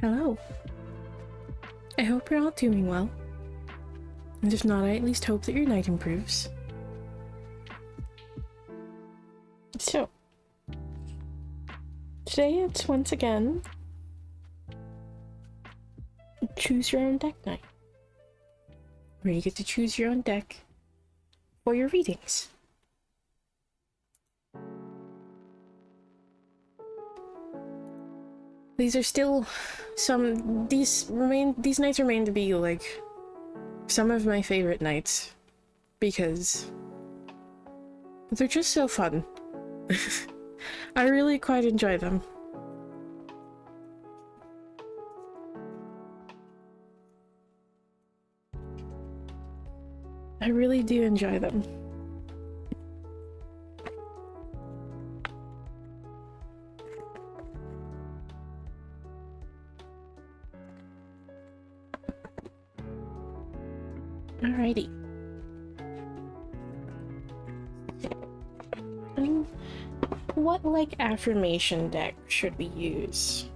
Hello. I hope you're all doing well. And if not, I at least hope that your night improves. So, today it's once again choose your own deck night, where you get to choose your own deck for your readings. These are still these nights remain to be like some of my favorite nights because they're just so fun. I really quite enjoy them. I really do enjoy them. Alrighty. What, like, affirmation deck should we use?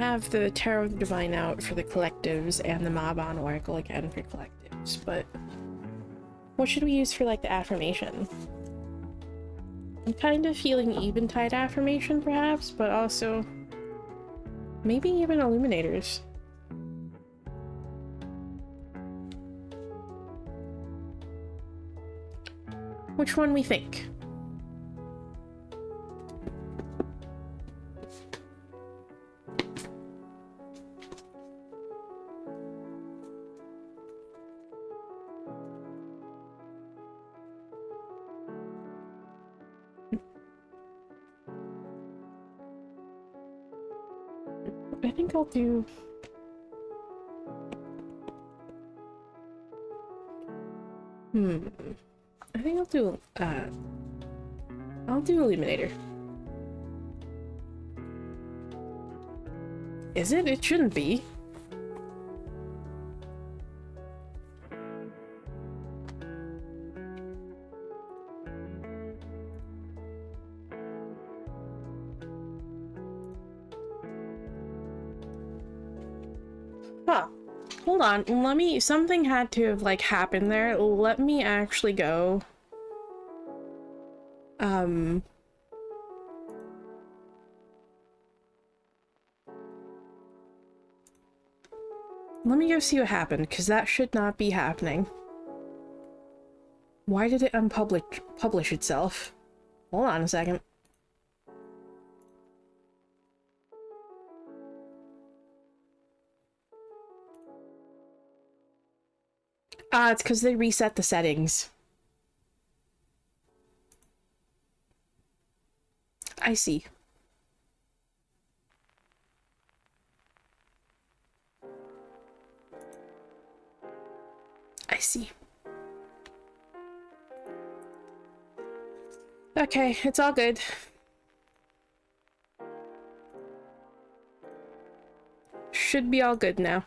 have the Tarot of the Divine out for the collectives and the Mabon Oracle again for collectives, but what should we use for, like, the affirmation? I'm kind of feeling Eventide affirmation, perhaps, but also maybe even Illuminators. Which one we think? I think I'll do... I think I'll do Illuminator. Is it? It shouldn't be. Huh. Hold on. Something had to have, like, happened there. Let me actually go. Let me go see what happened, because that should not be happening. Why did it publish itself? Hold on a second. It's because they reset the settings. I see. I see. Okay, it's all good. Should be all good now.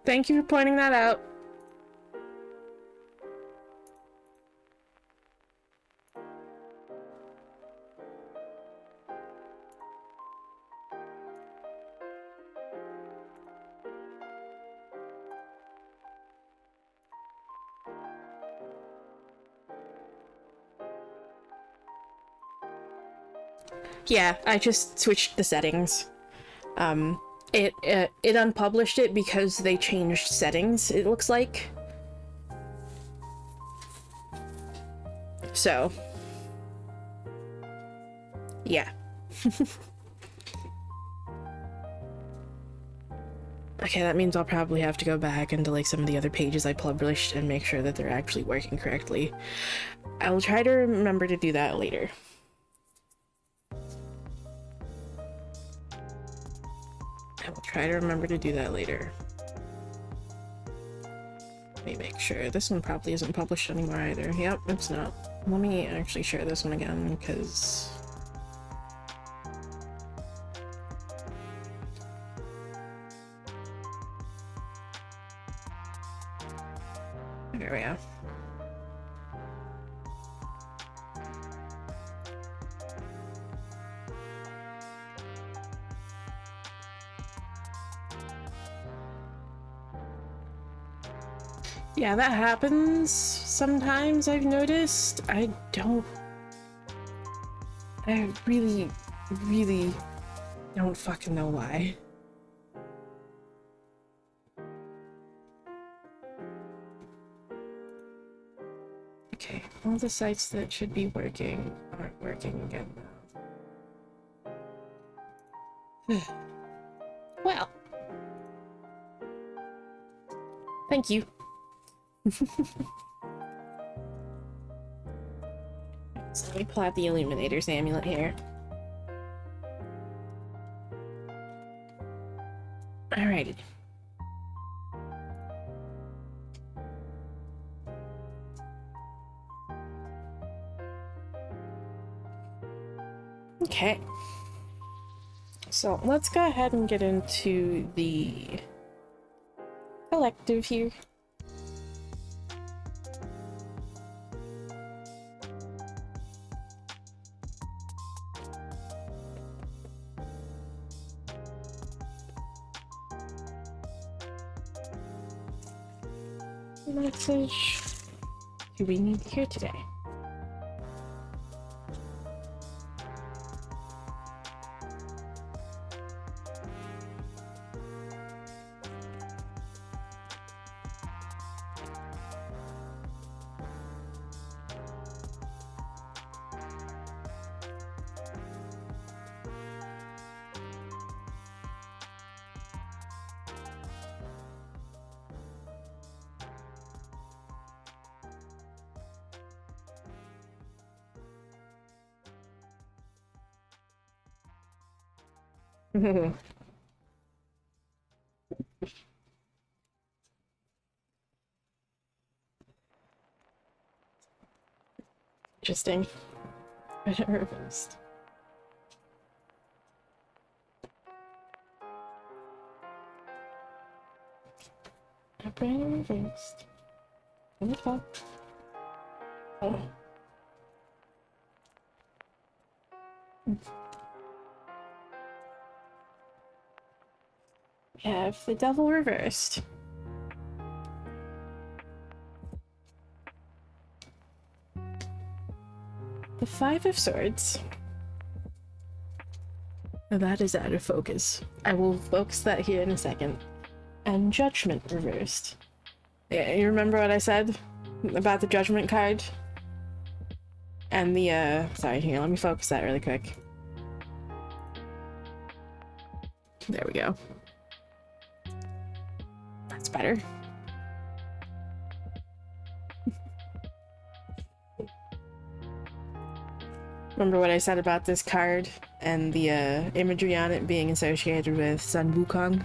Thank you for pointing that out. Yeah, I just switched the settings. It unpublished it because they changed settings, it looks like. So, yeah. Okay, that means I'll probably have to go back into, like, some of the other pages I published and make sure that they're actually working correctly. I'll try to remember to do that later. Try to remember to do that later. Let me make sure. This one probably isn't published anymore either. Yep, it's not. Let me actually share this one again, because... There we go. Yeah, that happens sometimes, I've noticed. I really, really don't fucking know why. Okay, all the sites that should be working aren't working again now. Well. Thank you. So let me pull out the Illuminators amulet here. Alrighty. Okay. So let's go ahead and get into the collective here. message do we need to hear today? Interesting. Reversed. Brain reversed. Okay. Oh. We have the devil reversed. The Five of Swords. That is out of focus. I will focus that here in a second. And Judgment reversed. Yeah, you remember what I said about the Judgment card? And the, sorry, here, let me focus that really quick. There we go. That's better. Remember what I said about this card and the imagery on it being associated with Sun Wukong?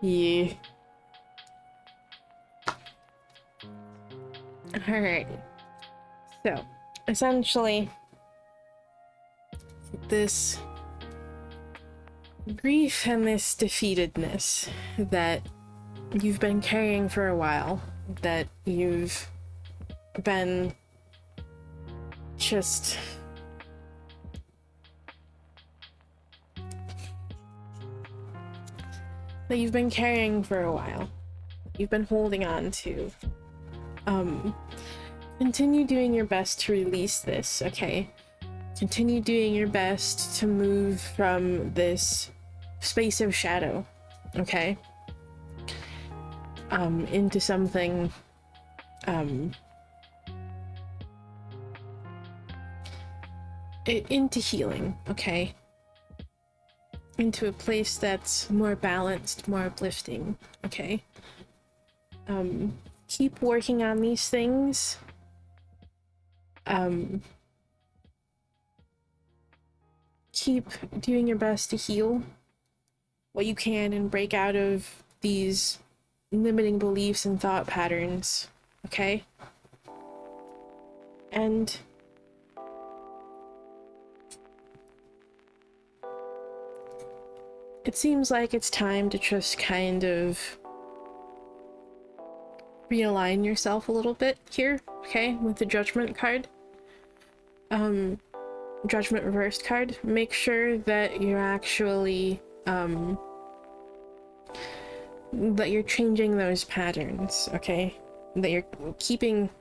Yeah. Alright. So, essentially, this grief and this defeatedness that you've been carrying for a while, that you've been just that you've been carrying for a while, you've been holding on to. Continue doing your best to release this, okay? Continue doing your best to move from this space of shadow, okay? Into something, into healing, okay? Into a place that's more balanced, more uplifting, okay? Keep working on these things. Keep doing your best to heal what you can and break out of these limiting beliefs and thought patterns, okay? And it seems like it's time to just kind of realign yourself a little bit here, okay, with the Judgment card. Judgment reversed card. Make sure that you're actually, that you're changing those patterns, okay? That you're keeping,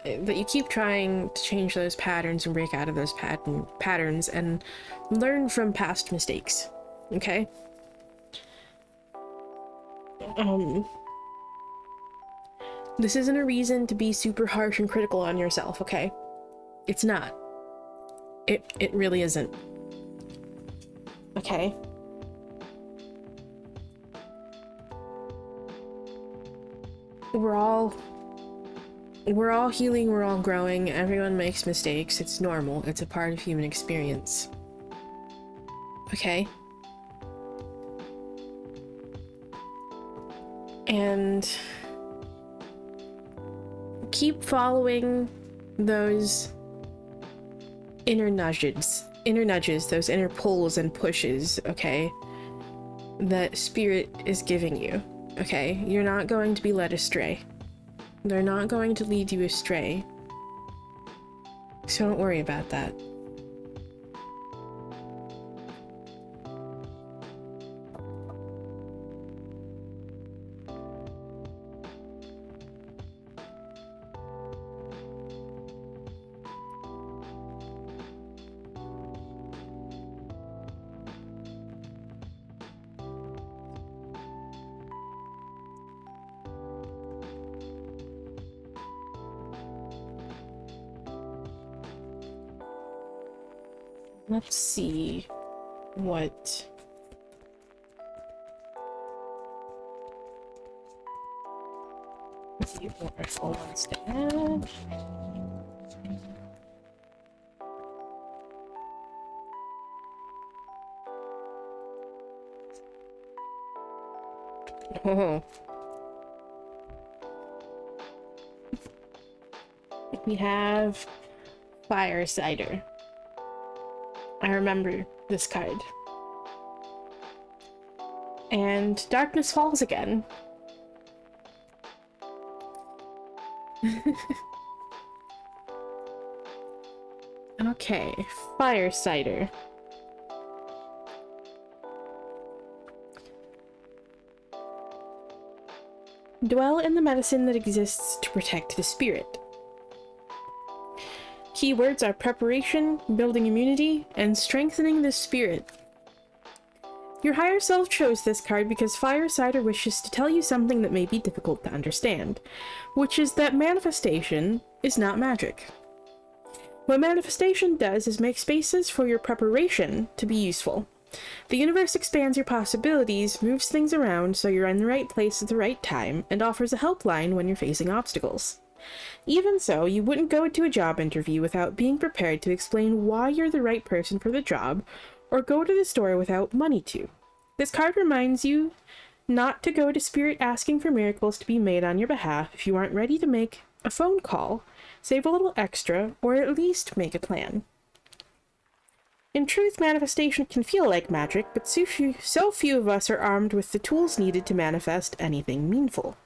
that you keep trying to change those patterns and break out of those patterns and learn from past mistakes, okay? This isn't a reason to be super harsh and critical on yourself, okay? It's not. It really isn't. Okay? We're all healing, we're all growing, everyone makes mistakes, it's normal, it's a part of human experience. Okay? And keep following those inner nudges, those inner pulls and pushes, okay, that spirit is giving you. okay? You're not going to be led astray. They're not going to lead you astray. So don't worry about that. Let's see what... Let's see what Oracle wants to add. Oh. We have Fire Cider. I remember this card. And Darkness Falls again. Okay, Fire Cider. Dwell in the medicine that exists to protect the spirit. Keywords are preparation, building immunity, and strengthening the spirit. Your higher self chose this card because Fire Cider wishes to tell you something that may be difficult to understand, which is that manifestation is not magic. What manifestation does is make spaces for your preparation to be useful. The universe expands your possibilities, moves things around so you're in the right place at the right time, and offers a helpline when you're facing obstacles. Even so, you wouldn't go into a job interview without being prepared to explain why you're the right person for the job, or go to the store without money to. This card reminds you not to go to Spirit asking for miracles to be made on your behalf if you aren't ready to make a phone call, save a little extra, or at least make a plan. In truth, manifestation can feel like magic, but so few of us are armed with the tools needed to manifest anything meaningful.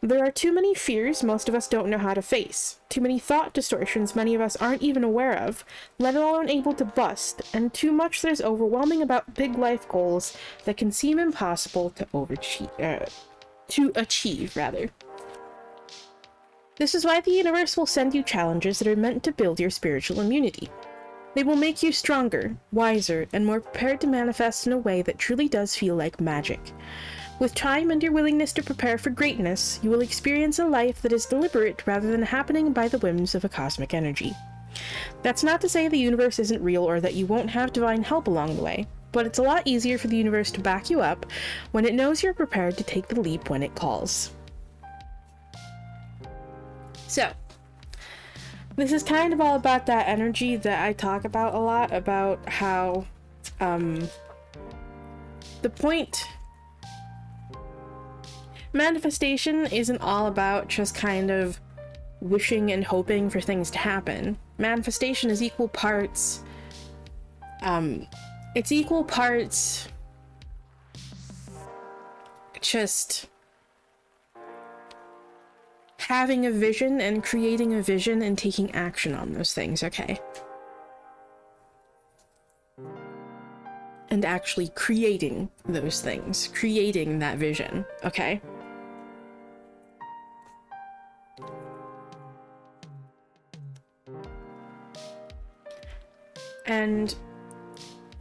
There are too many fears most of us don't know how to face, too many thought distortions many of us aren't even aware of, let alone able to bust, and too much that is overwhelming about big life goals that can seem impossible to achieve. This is why the universe will send you challenges that are meant to build your spiritual immunity. They will make you stronger, wiser, and more prepared to manifest in a way that truly does feel like magic. With time and your willingness to prepare for greatness, you will experience a life that is deliberate rather than happening by the whims of a cosmic energy. That's not to say the universe isn't real or that you won't have divine help along the way, but it's a lot easier for the universe to back you up when it knows you're prepared to take the leap when it calls. So, this is kind of all about that energy that I talk about a lot, about how, the point... Manifestation isn't all about just kind of wishing and hoping for things to happen. Manifestation is equal parts, just having a vision and creating a vision and taking action on those things, okay? And actually creating those things, creating that vision, okay? And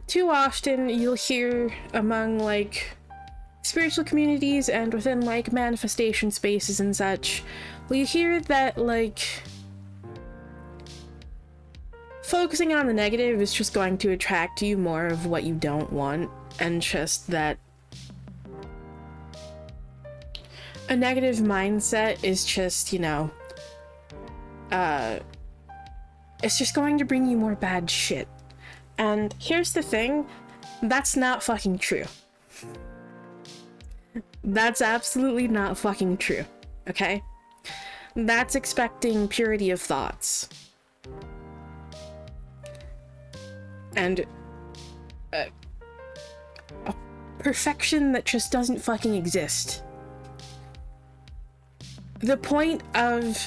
too often you'll hear among, like, spiritual communities and within, like, manifestation spaces and such, well, you hear that, like, focusing on the negative is just going to attract you more of what you don't want, and just that a negative mindset is just, you know, it's just going to bring you more bad shit. And here's the thing, that's not fucking true. That's absolutely not fucking true, okay? That's expecting purity of thoughts. And a perfection that just doesn't fucking exist. The point of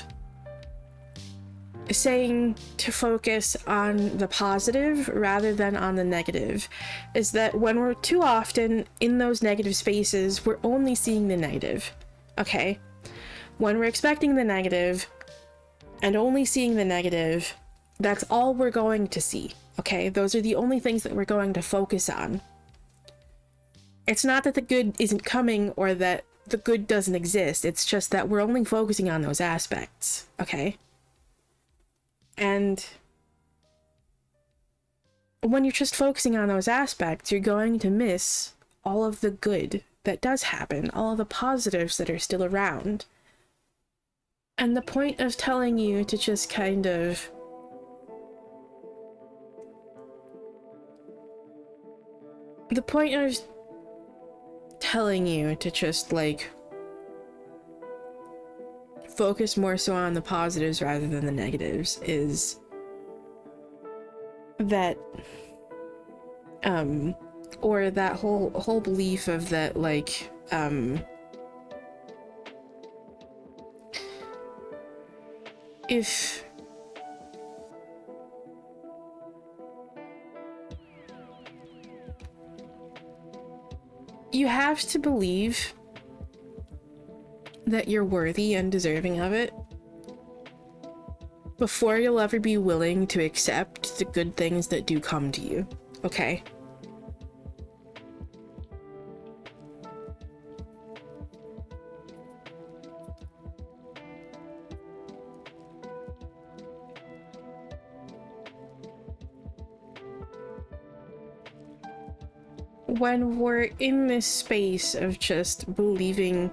saying to focus on the positive rather than on the negative is that when we're too often in those negative spaces, we're only seeing the negative, okay? When we're expecting the negative and only seeing the negative, that's all we're going to see, okay? Those are the only things that we're going to focus on. It's not that the good isn't coming or that the good doesn't exist, it's just that we're only focusing on those aspects, okay? And when you're just focusing on those aspects, you're going to miss all of the good that does happen, all of the positives that are still around. And the point of telling you to just kind of like focus more so on the positives rather than the negatives is that or that whole belief of that, like, if you have to believe that you're worthy and deserving of it before you'll ever be willing to accept the good things that do come to you, okay? When we're in this space of just believing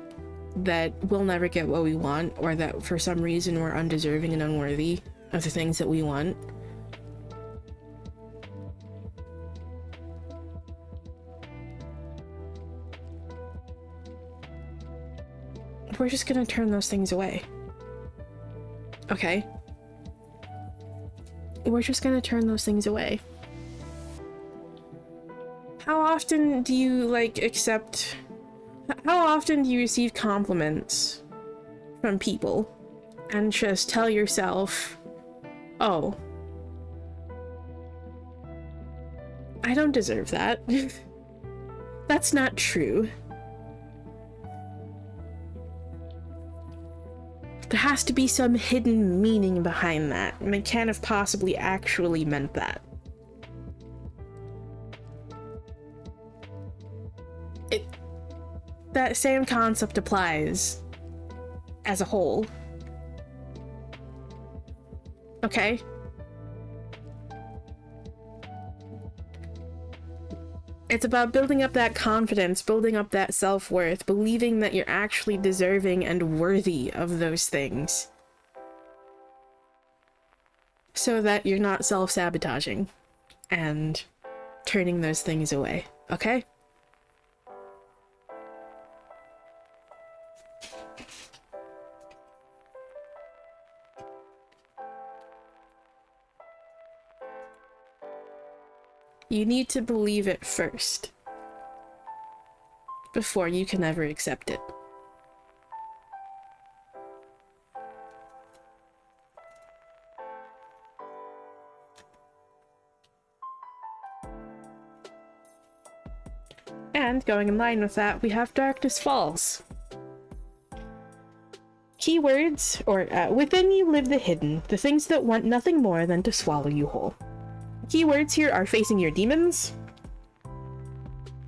that we'll never get what we want, or that for some reason we're undeserving and unworthy of the things that we want, we're just gonna turn those things away. Okay? We're just gonna turn those things away. How often do you, like, how often do you receive compliments from people and just tell yourself, oh, I don't deserve that. That's not true. There has to be some hidden meaning behind that, and they can't have possibly actually meant that. That same concept applies as a whole. Okay? It's about building up that confidence, building up that self-worth, believing that you're actually deserving and worthy of those things, so that you're not self-sabotaging and turning those things away, okay? You need to believe it first, before you can ever accept it. And going in line with that, we have Darkness Falls. Keywords, or within you live the hidden, the things that want nothing more than to swallow you whole. Keywords here are facing your demons,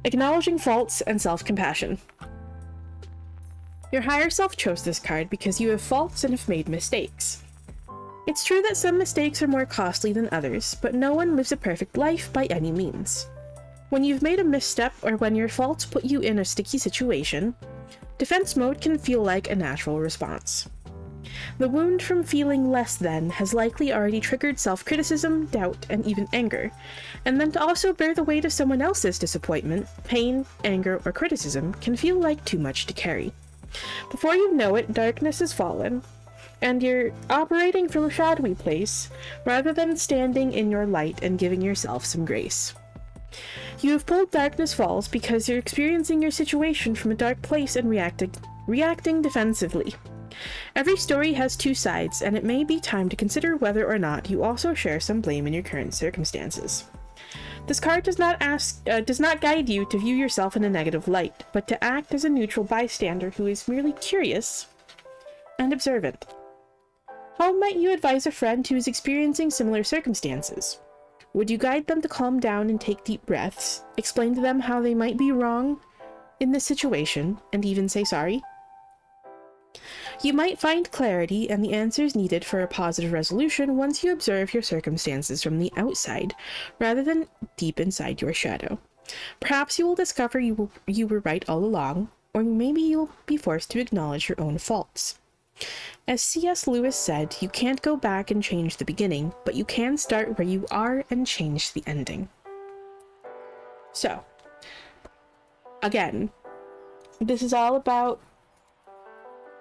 acknowledging faults, and self-compassion. Your higher self chose this card because you have faults and have made mistakes. It's true that some mistakes are more costly than others, but no one lives a perfect life by any means. When you've made a misstep or when your faults put you in a sticky situation, defense mode can feel like a natural response. The wound from feeling less than has likely already triggered self-criticism, doubt, and even anger, and then to also bear the weight of someone else's disappointment, pain, anger, or criticism can feel like too much to carry. Before you know it, darkness has fallen, and you're operating from a shadowy place rather than standing in your light and giving yourself some grace. You have pulled Darkness Falls because you're experiencing your situation from a dark place and reacting defensively. Every story has two sides, and it may be time to consider whether or not you also share some blame in your current circumstances. This card does not guide you to view yourself in a negative light, but to act as a neutral bystander who is merely curious and observant. How might you advise a friend who is experiencing similar circumstances? Would you guide them to calm down and take deep breaths, explain to them how they might be wrong in this situation, and even say sorry? You might find clarity and the answers needed for a positive resolution once you observe your circumstances from the outside, rather than deep inside your shadow. Perhaps you will discover you were right all along, or maybe you'll be forced to acknowledge your own faults. As C.S. Lewis said, you can't go back and change the beginning, but you can start where you are and change the ending. So, again, this is all about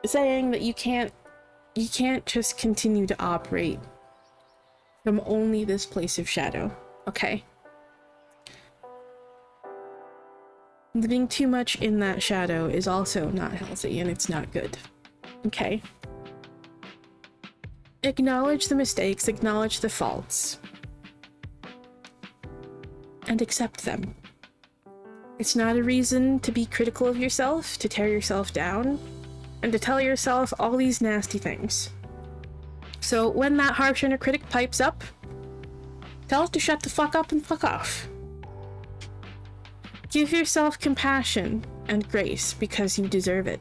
saying that you can't just continue to operate from only this place of shadow, okay? Living too much in that shadow is also not healthy, and it's not good, okay? Acknowledge the mistakes, acknowledge the faults, and accept them. It's not a reason to be critical of yourself, to tear yourself down, and to tell yourself all these nasty things. So when that harsh inner critic pipes up, tell it to shut the fuck up and fuck off. Give yourself compassion and grace because you deserve it.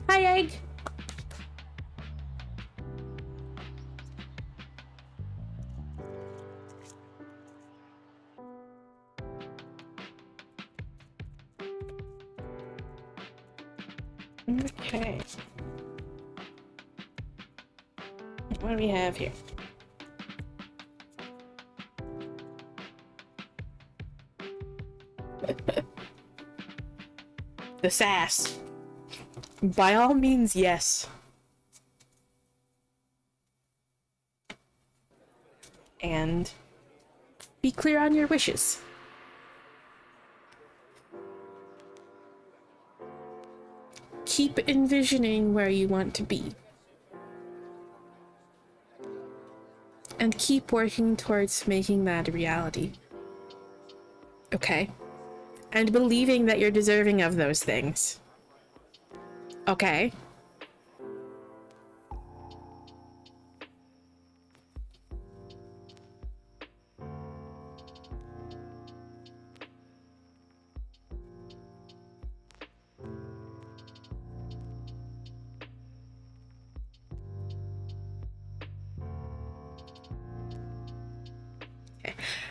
Hi, Egg! Okay. What do we have here? The sass. By all means, yes. And be clear on your wishes. Keep envisioning where you want to be. And keep working towards making that a reality. Okay? And believing that you're deserving of those things. Okay?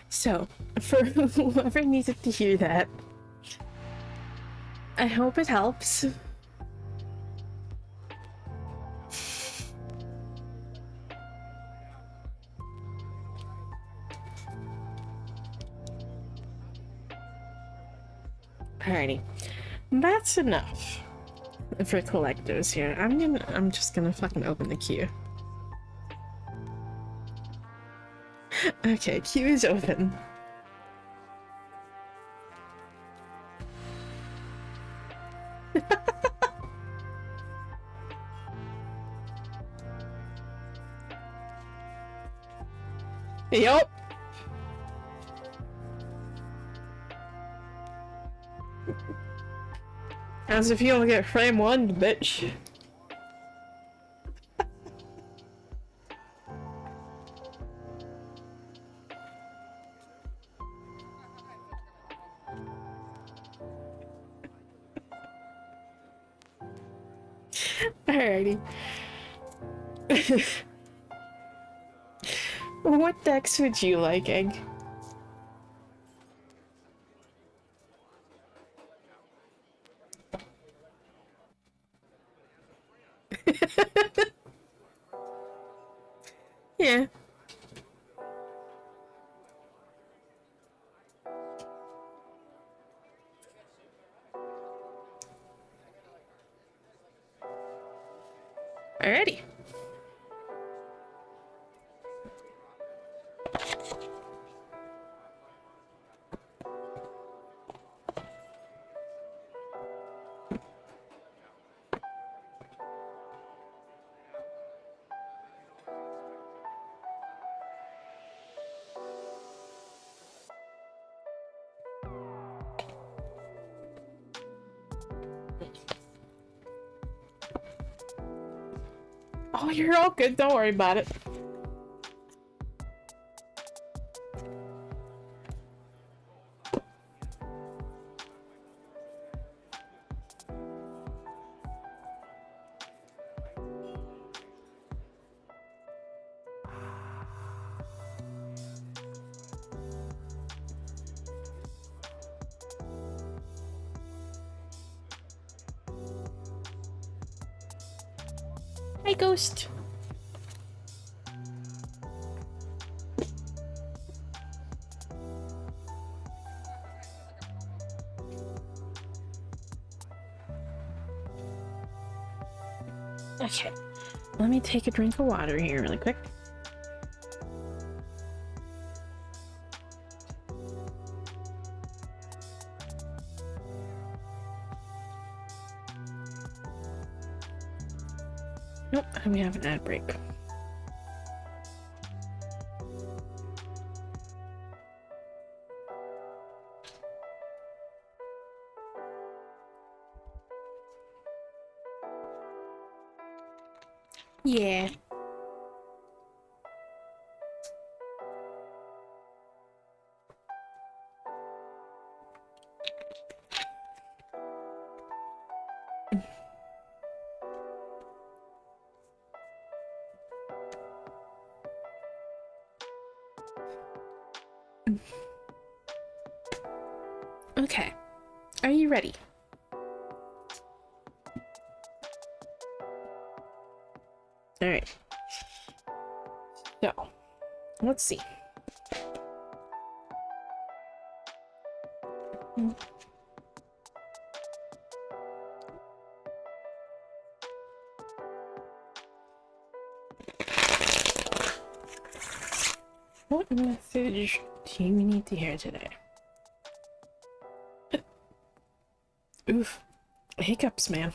So, for whoever needed to hear that, I hope it helps. Alrighty, that's enough for collectors here. I'm just gonna fucking open the queue. Okay, queue is open. Yup. As if you don't get frame one, bitch. Alrighty. What decks would you like, Egg? Yeah. Alrighty. Oh, you're all good. Don't worry about it. Hi, Ghost. Okay, let me take a drink of water here really quick. Nope, we have an ad break. Yeah. Okay, are you ready? All right. So, let's see. What message do you need to hear today? Oof. Hiccups, man.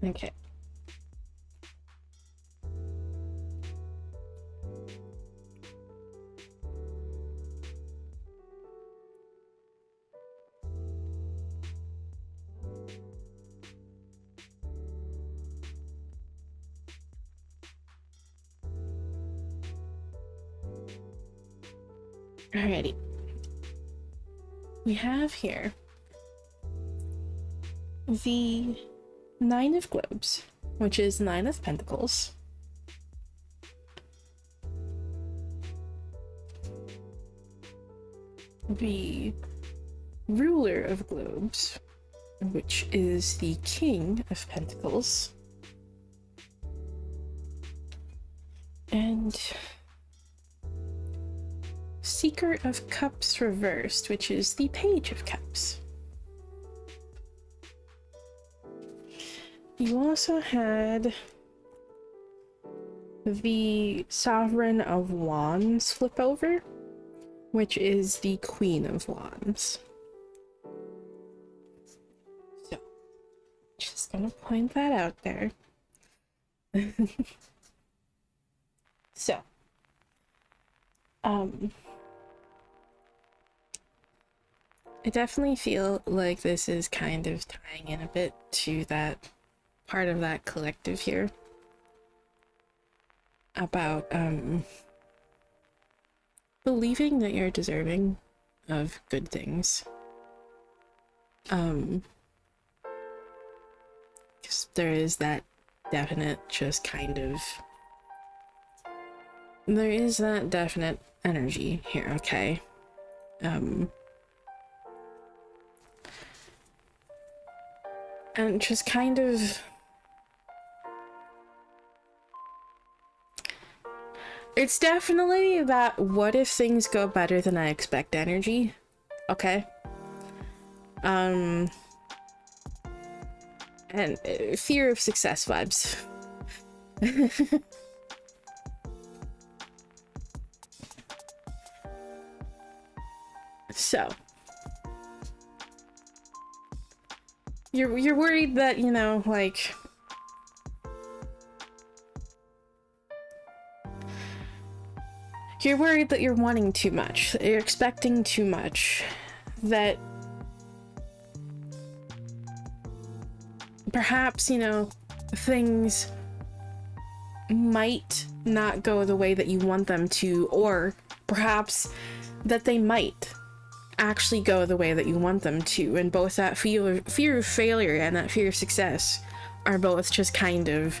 Okay. Alrighty. We have here the Nine of Globes, which is Nine of Pentacles. The Ruler of Globes, which is the King of Pentacles, and Seeker of Cups reversed, which is the Page of Cups. You also had the Sovereign of Wands flip over, which is the Queen of Wands. So, just gonna point that out there. So, I definitely feel like this is kind of tying in a bit to that part of that collective here about believing that you're deserving of good things. Because there is that definite there is that definite energy here, okay? And just kind of, it's definitely that what if things go better than I expect energy, okay? And fear of success vibes. So you're worried that, you know, like, you're worried that you're wanting too much, that you're expecting too much, that perhaps, you know, things might not go the way that you want them to, or perhaps that they might actually go the way that you want them to, and both that fear of failure and that fear of success are both just kind of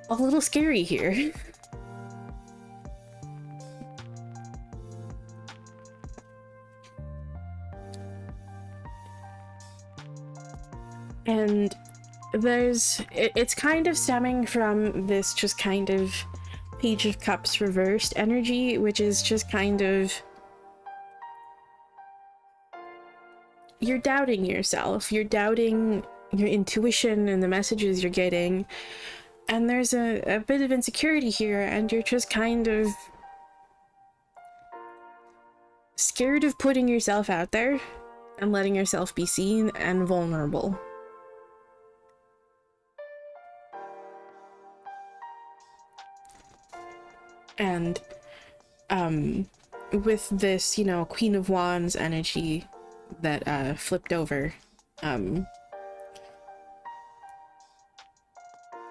a little scary here. And it's kind of stemming from this just kind of Page of Cups reversed energy, which is just kind of, you're doubting yourself, you're doubting your intuition and the messages you're getting, and there's a bit of insecurity here, and you're just kind of scared of putting yourself out there and letting yourself be seen and vulnerable. And with this, you know, Queen of Wands energy that flipped over,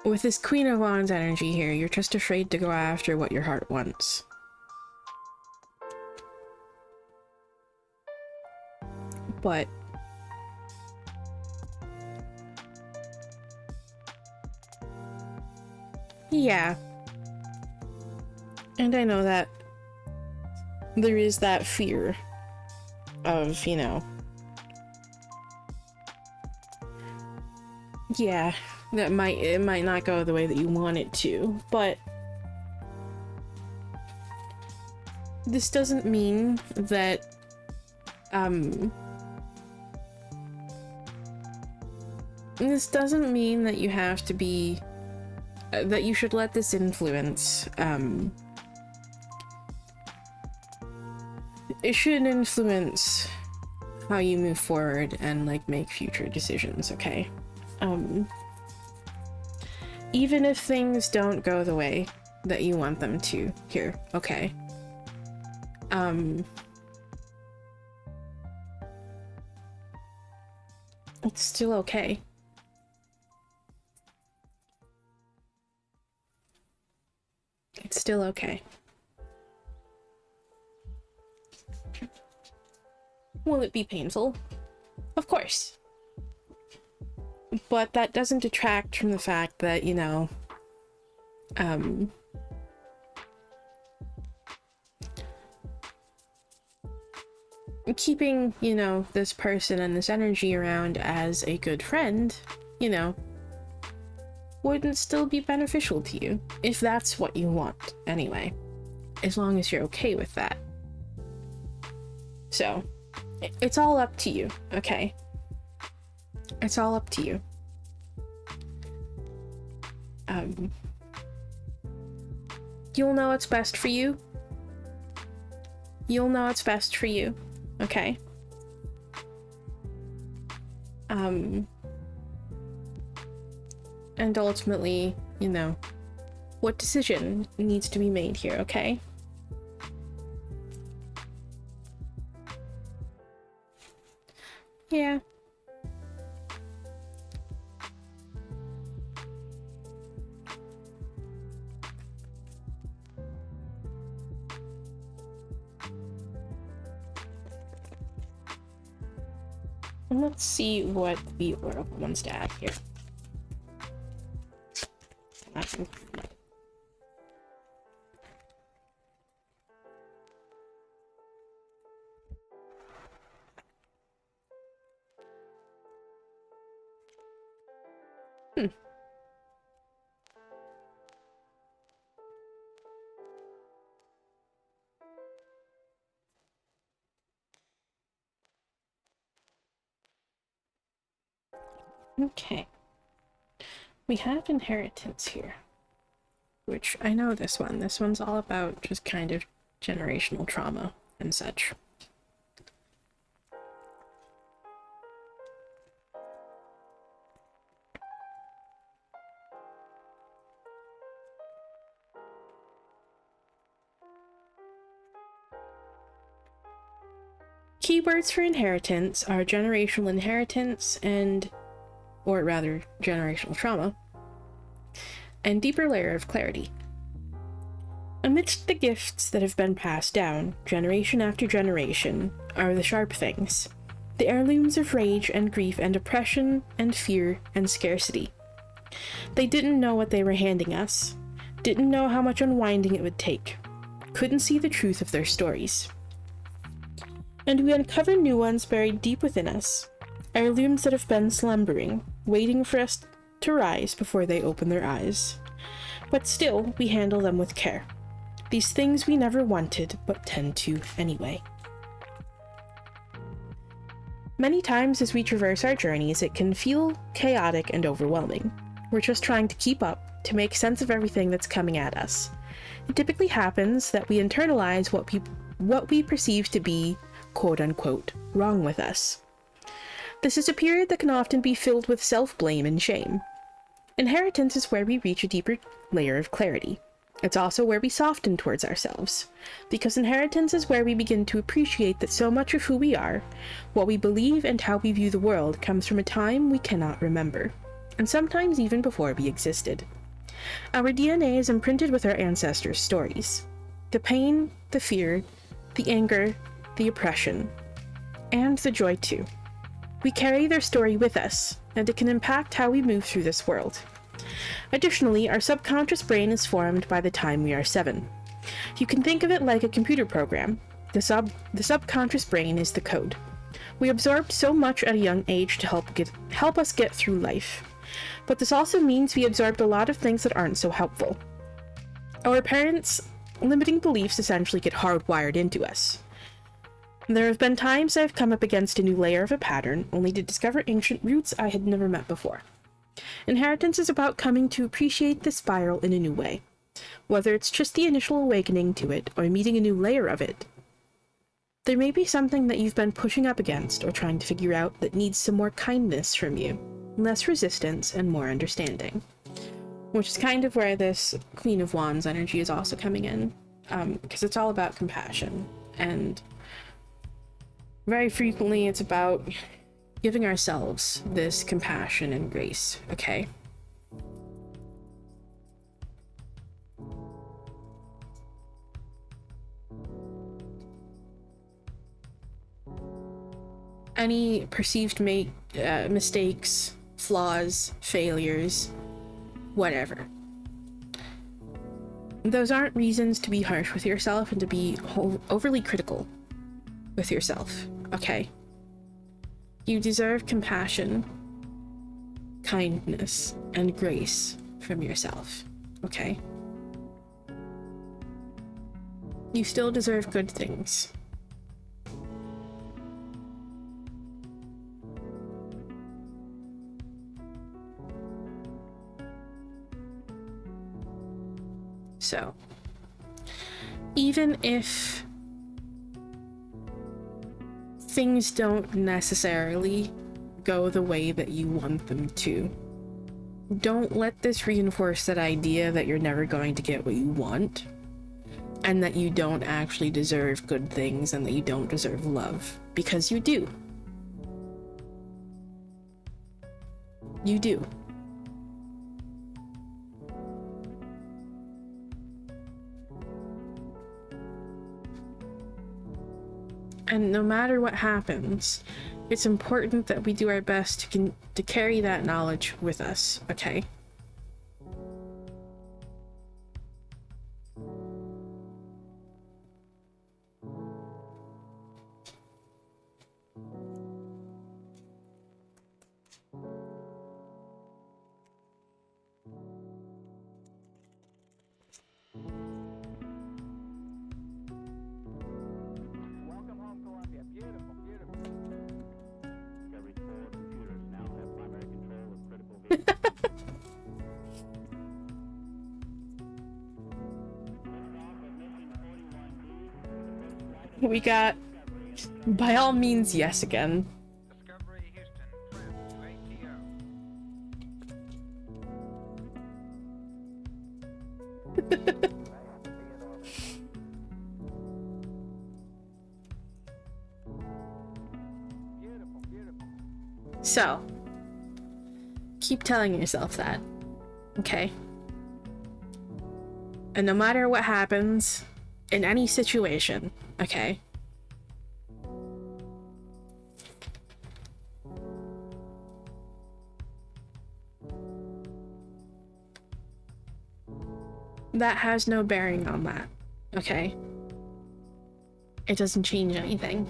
with this Queen of Wands energy here, you're just afraid to go after what your heart wants. But yeah, and I know that there is that fear of, you know, yeah, that it might not go the way that you want it to, but this doesn't mean that this doesn't mean that you have to be that you should let this influence it shouldn't influence how you move forward and like make future decisions, okay? Even if things don't go the way that you want them to here, okay? It's still okay. It's still okay. Will it be painful? Of course. But that doesn't detract from the fact that, you know, keeping, you know, this person and this energy around as a good friend, you know, wouldn't still be beneficial to you, if that's what you want, anyway. As long as you're okay with that. So, it's all up to you, okay? It's all up to you. You'll know what's best for you. You'll know what's best for you, okay? And ultimately, you know, what decision needs to be made here, okay? Yeah. Let's see what the Oracle wants to add here. Okay. We have inheritance here. Which, I know this one. This one's all about just kind of generational trauma and such. Keywords for inheritance are generational inheritance and, or rather, generational trauma, and deeper layer of clarity. Amidst the gifts that have been passed down, generation after generation, are the sharp things. The heirlooms of rage and grief and oppression and fear and scarcity. They didn't know what they were handing us, didn't know how much unwinding it would take, couldn't see the truth of their stories. And we uncover new ones buried deep within us, heirlooms that have been slumbering, waiting for us to rise before they open their eyes. But still, we handle them with care. These things we never wanted, but tend to anyway. Many times as we traverse our journeys, it can feel chaotic and overwhelming. We're just trying to keep up, to make sense of everything that's coming at us. It typically happens that we internalize what we perceive to be, quote-unquote, wrong with us. This is a period that can often be filled with self-blame and shame. Inheritance is where we reach a deeper layer of clarity. It's also where we soften towards ourselves, because inheritance is where we begin to appreciate that so much of who we are, what we believe and how we view the world comes from a time we cannot remember, and sometimes even before we existed. Our DNA is imprinted with our ancestors' stories. The pain, the fear, the anger, the oppression, and the joy too. We carry their story with us, and it can impact how we move through this world. Additionally, our subconscious brain is formed by the time we are 7. You can think of it like a computer program. The subconscious brain is the code. We absorbed so much at a young age to help us get through life. But this also means we absorbed a lot of things that aren't so helpful. Our parents' limiting beliefs essentially get hardwired into us. There have been times I've come up against a new layer of a pattern, only to discover ancient roots I had never met before. Inheritance is about coming to appreciate the spiral in a new way. Whether it's just the initial awakening to it, or meeting a new layer of it, there may be something that you've been pushing up against or trying to figure out that needs some more kindness from you, less resistance, and more understanding. Which is kind of where this Queen of Wands energy is also coming in, because it's all about compassion, and very frequently it's about giving ourselves this compassion and grace, okay? Any perceived mistakes, flaws, failures, whatever. Those aren't reasons to be harsh with yourself and to be overly critical with yourself, okay? You deserve compassion, kindness, and grace from yourself, okay? You still deserve good things. So, even if things don't necessarily go the way that you want them to, don't let this reinforce that idea that you're never going to get what you want, and that you don't actually deserve good things, and that you don't deserve love, because you do. You do. And no matter what happens, it's important that we do our best to carry that knowledge with us, okay? We got, by all means, yes again. Discovery Houston, ATO. Beautiful, beautiful. So, keep telling yourself that, okay? And no matter what happens in any situation, okay? That has no bearing on that, okay? It doesn't change anything.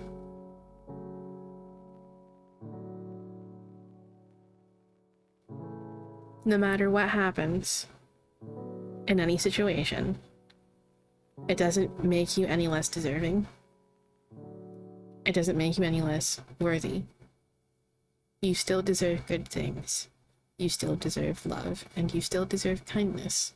No matter what happens in any situation, it doesn't make you any less deserving. It doesn't make you any less worthy. You still deserve good things. You still deserve love, and you still deserve kindness.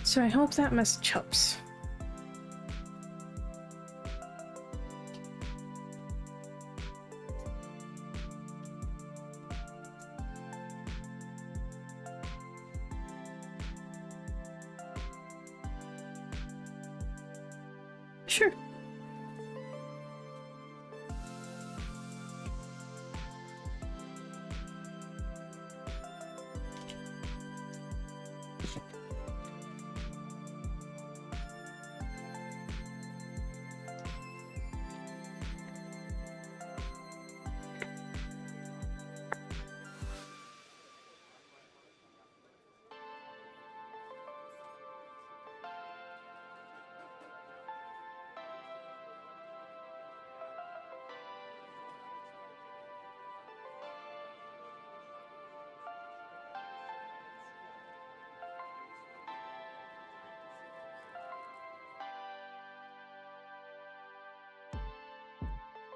So I hope that message helps. Sure.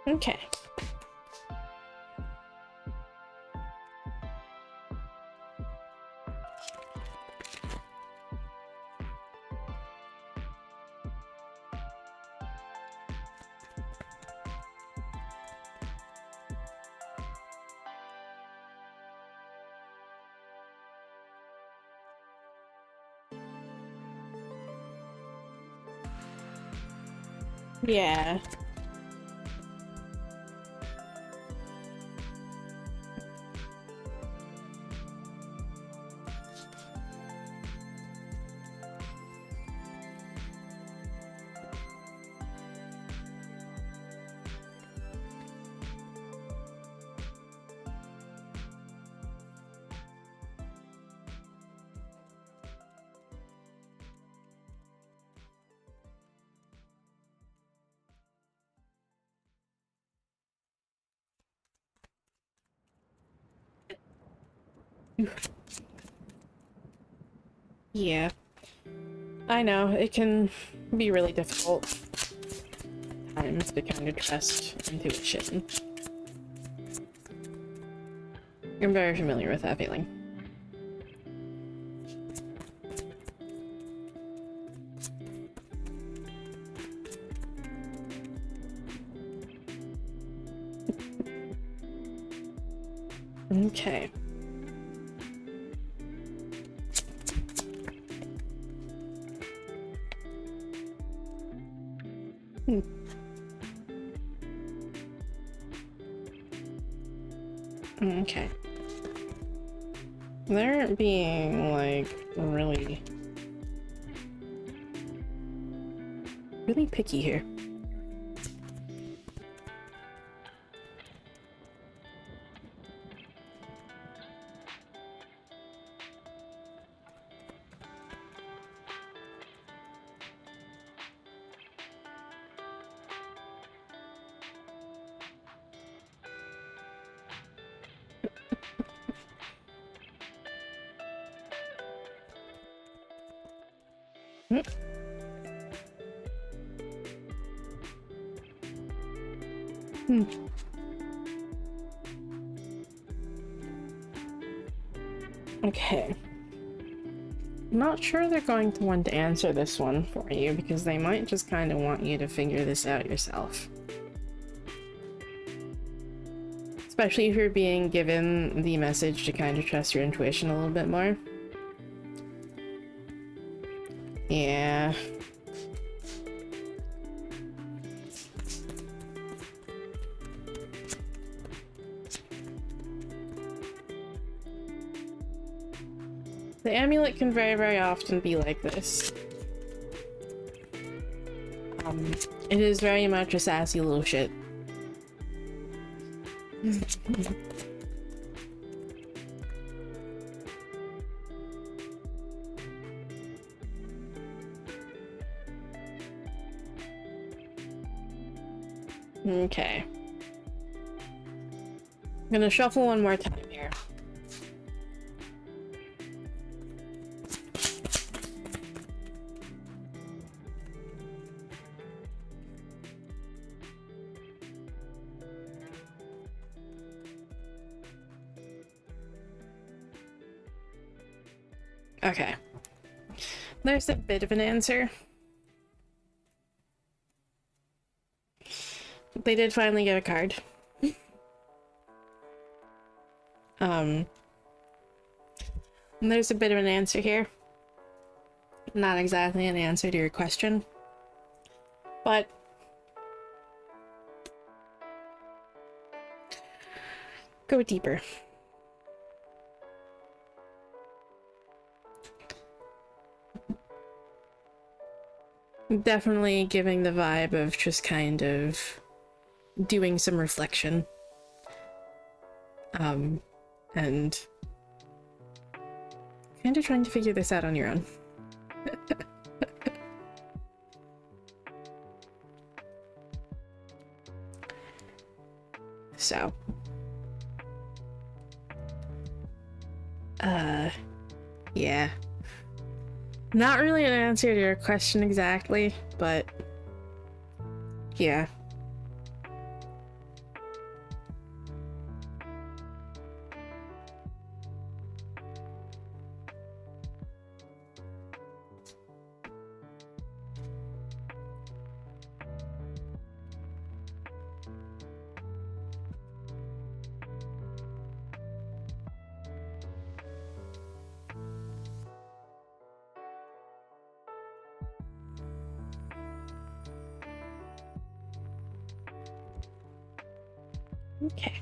Okay. Yeah. Yeah. I know, it can be really difficult at times to kind of trust intuition. I'm very familiar with that feeling. Okay. Okay. They're being, like, really picky here. Okay. I'm not sure they're going to want to answer this one for you because they might just kind of want you to figure this out yourself. Especially if you're being given the message to kind of trust your intuition a little bit more. Yeah. The amulet can very, very often be like this. It is very much a sassy little shit. Okay. I'm gonna shuffle one more time here. Okay. There's a bit of an answer. They did finally get a card. There's a bit of an answer here. Not exactly an answer to your question, but go deeper. Definitely giving the vibe of just kind of doing some reflection. And kind of trying to figure this out on your own. So. Yeah. Not really an answer to your question exactly, but yeah. Okay.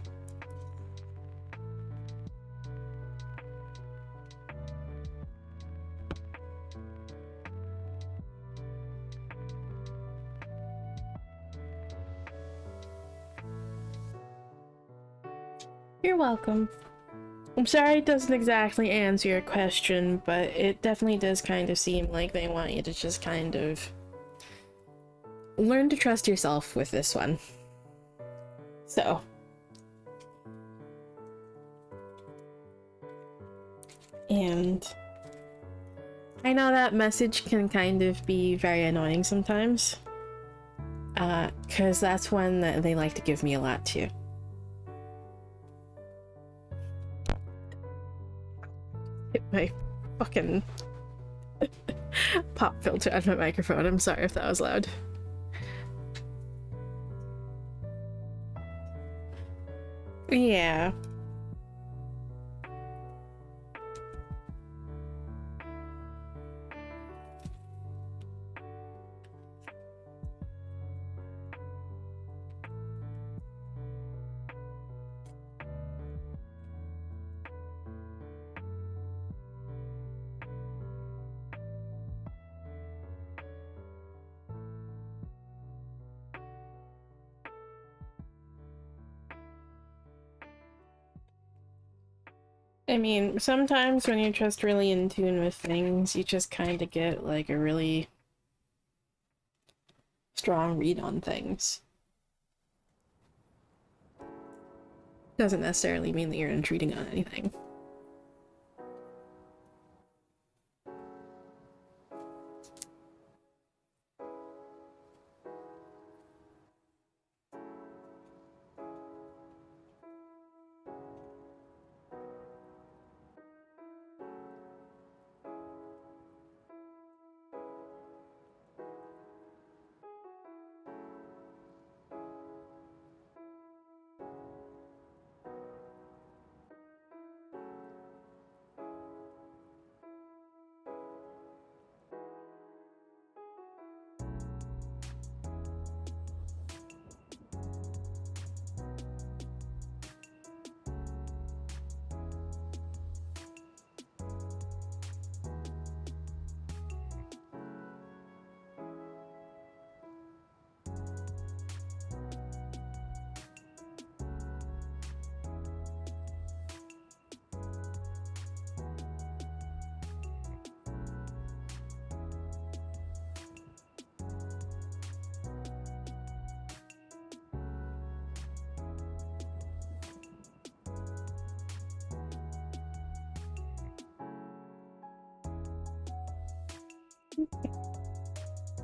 You're welcome. I'm sorry it doesn't exactly answer your question, but it definitely does kind of seem like they want you to just kind of learn to trust yourself with this one. So. And I know that message can kind of be very annoying sometimes. Because that's one that they like to give me a lot too. Hit my fucking pop filter on my microphone. I'm sorry if that was loud. Yeah. I mean, sometimes when you're just really in tune with things, you just kind of get like a really strong read on things. Doesn't necessarily mean that you're intruding on anything.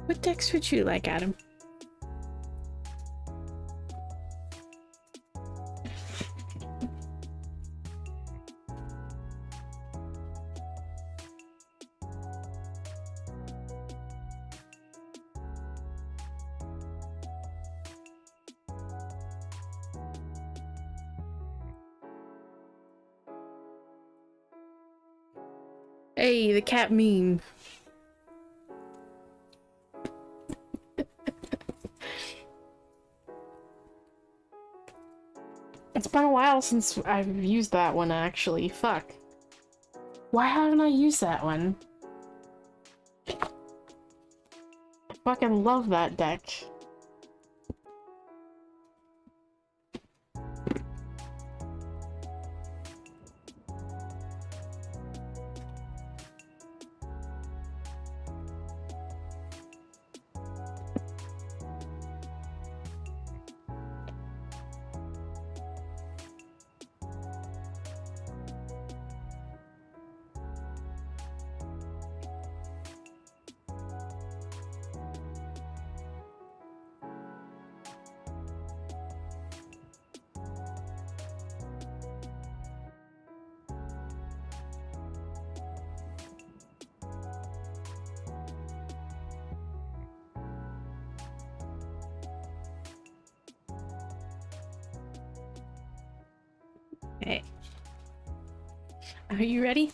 What decks would you like, Adam? Hey, the cat meme. It's been a while since I've used that one, actually. Fuck. Why haven't I used that one? I fucking love that deck. Okay. Are you ready?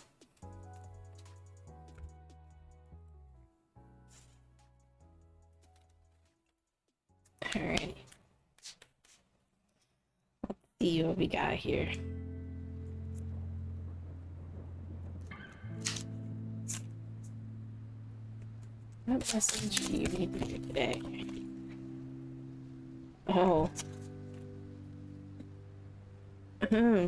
Alrighty. Let's see what we got here. What message do you need here today? Oh. Hmm.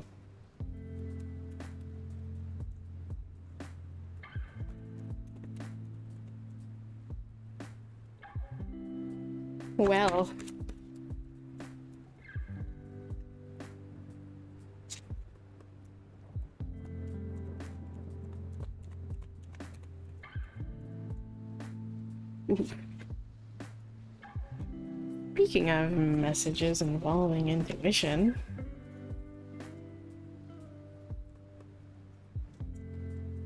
Well. Speaking of messages involving intuition.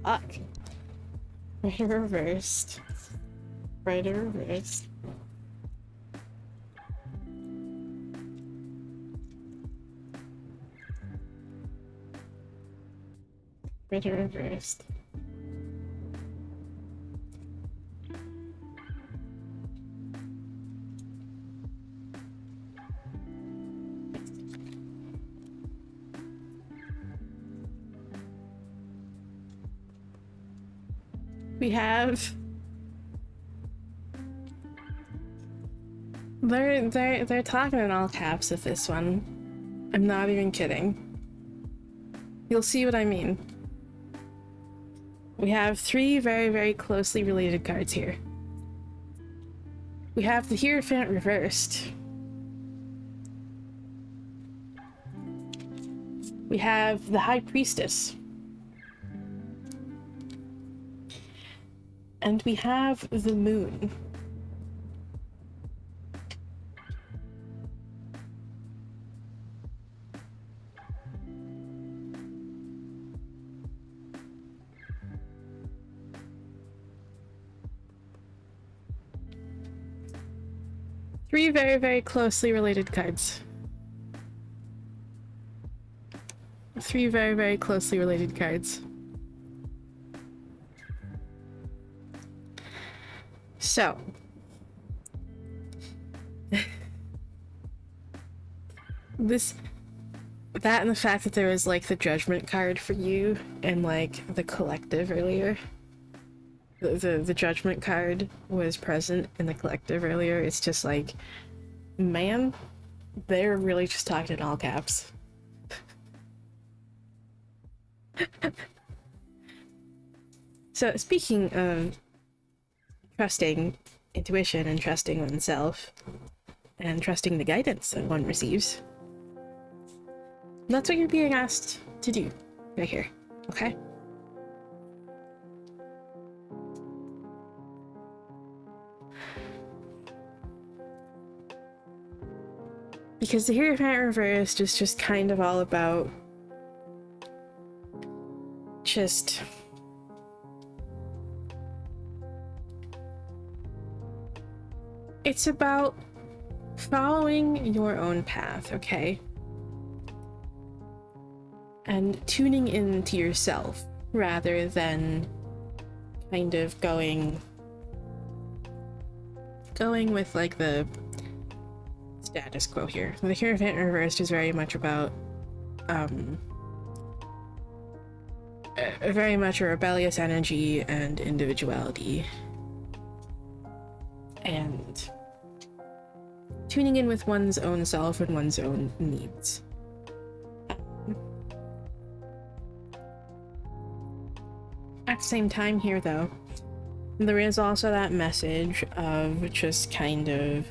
Fuck. Right reversed. Right reversed. Right reversed. We have they're talking in all caps with this one. I'm not even kidding. You'll see what I mean. We have three very, very closely related cards here. We have the Hierophant reversed. We have the High Priestess. And we have the Moon. Three very, very closely related cards. Three very, very closely related cards. So. That and the fact that there was like the Judgment card for you and like the Collective earlier. The Judgment card was present in the Collective earlier. It's just like, man, they're really just talking in all caps. So speaking of trusting intuition and trusting oneself and trusting the guidance that one receives, that's what you're being asked to do right here, okay? Because the Hierophant reversed is just kind of all about just it's about following your own path, okay? And tuning into yourself rather than kind of going with like the status quo here. The Hierophant reversed is very much about very much a rebellious energy and individuality and tuning in with one's own self and one's own needs. At the same time here though, there is also that message of just kind of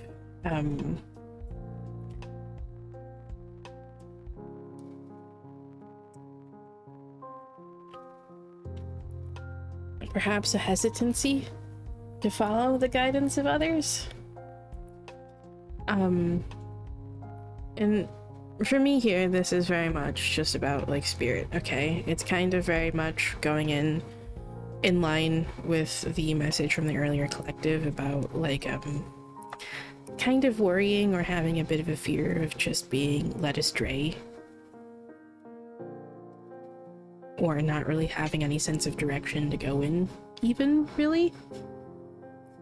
perhaps a hesitancy to follow the guidance of others. And for me here, this is very much just about like spirit, okay? It's kind of very much going in line with the message from the earlier collective about like kind of worrying or having a bit of a fear of just being led astray or not really having any sense of direction to go in even really,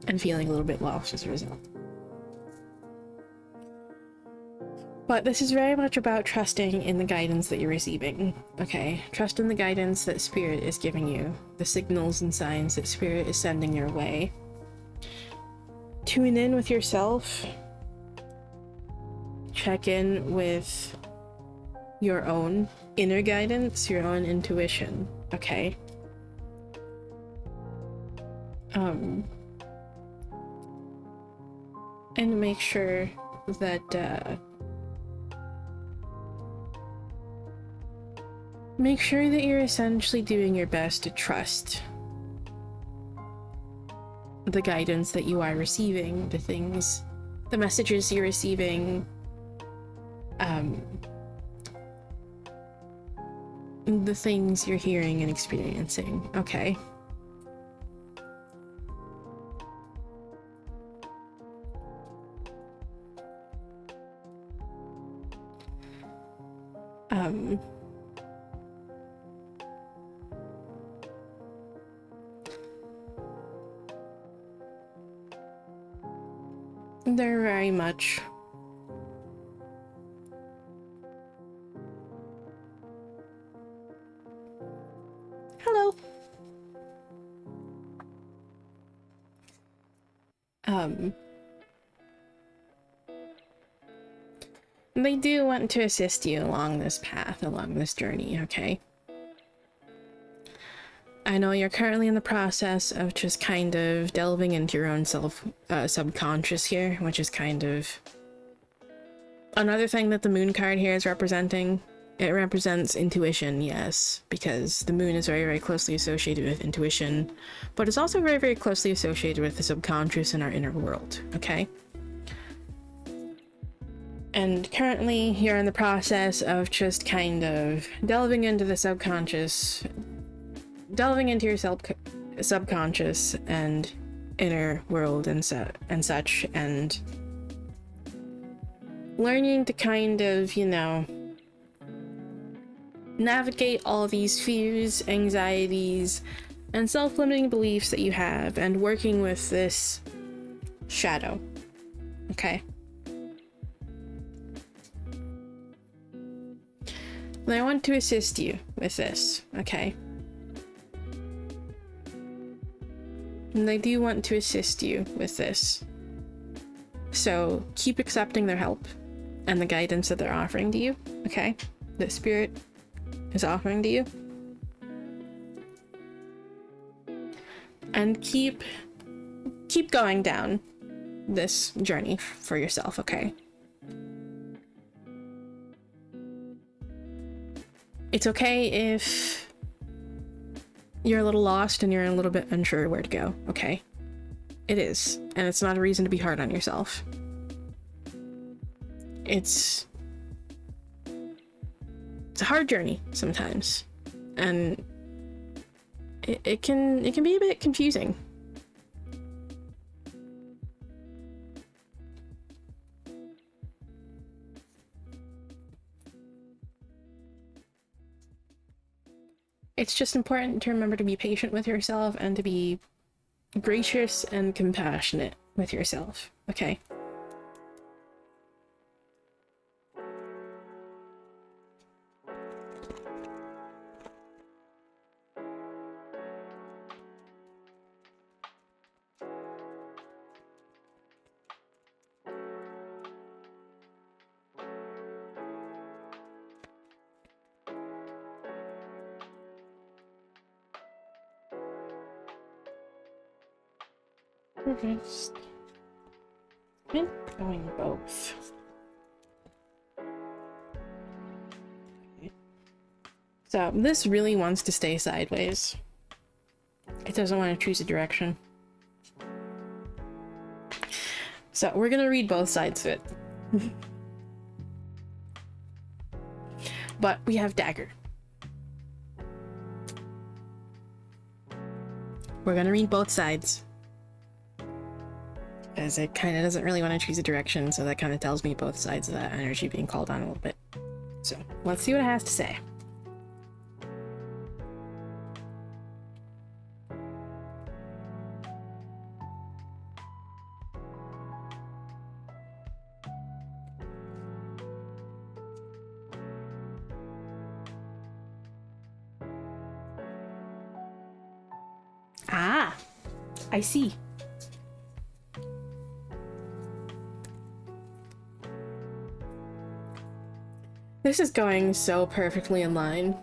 and feeling a little bit lost as a result. But this is very much about trusting in the guidance that you're receiving, okay? Trust in the guidance that Spirit is giving you, the signals and signs that Spirit is sending your way. Tune in with yourself. Check in with your own inner guidance, your own intuition, okay? And make sure that make sure that you're essentially doing your best to trust the guidance that you are receiving, the messages you're receiving, the things you're hearing and experiencing, okay? They're very much hello. They do want to assist you along this path, along this journey, okay? I know you're currently in the process of just kind of delving into your own subconscious here, which is kind of another thing that the moon card here is representing. It represents intuition, yes, because the moon is very, very closely associated with intuition, but it's also very, very closely associated with the subconscious and our inner world, okay? And currently you're in the process of just kind of delving into the subconscious, delving into your subconscious and inner world and such, and learning to kind of, you know, navigate all these fears, anxieties, and self-limiting beliefs that you have, and working with this shadow, okay? And I want to assist you with this, okay? And I do want to assist you with this. So keep accepting their help and the guidance that they're offering to you, okay? That Spirit is offering to you. And keep going down this journey for yourself, okay? It's okay if you're a little lost and you're a little bit unsure where to go, okay? It is, and it's not a reason to be hard on yourself. It's a hard journey sometimes, and it can be a bit confusing. It's just important to remember to be patient with yourself and to be gracious and compassionate with yourself, okay? We're just going both. Okay. So this really wants to stay sideways. It doesn't want to choose a direction. So we're gonna read both sides of it. But we have dagger. We're gonna read both sides, as it kind of doesn't really want to choose a direction, so that kind of tells me both sides of that energy being called on a little bit. So let's see what it has to say. Ah, I see. This is going so perfectly in line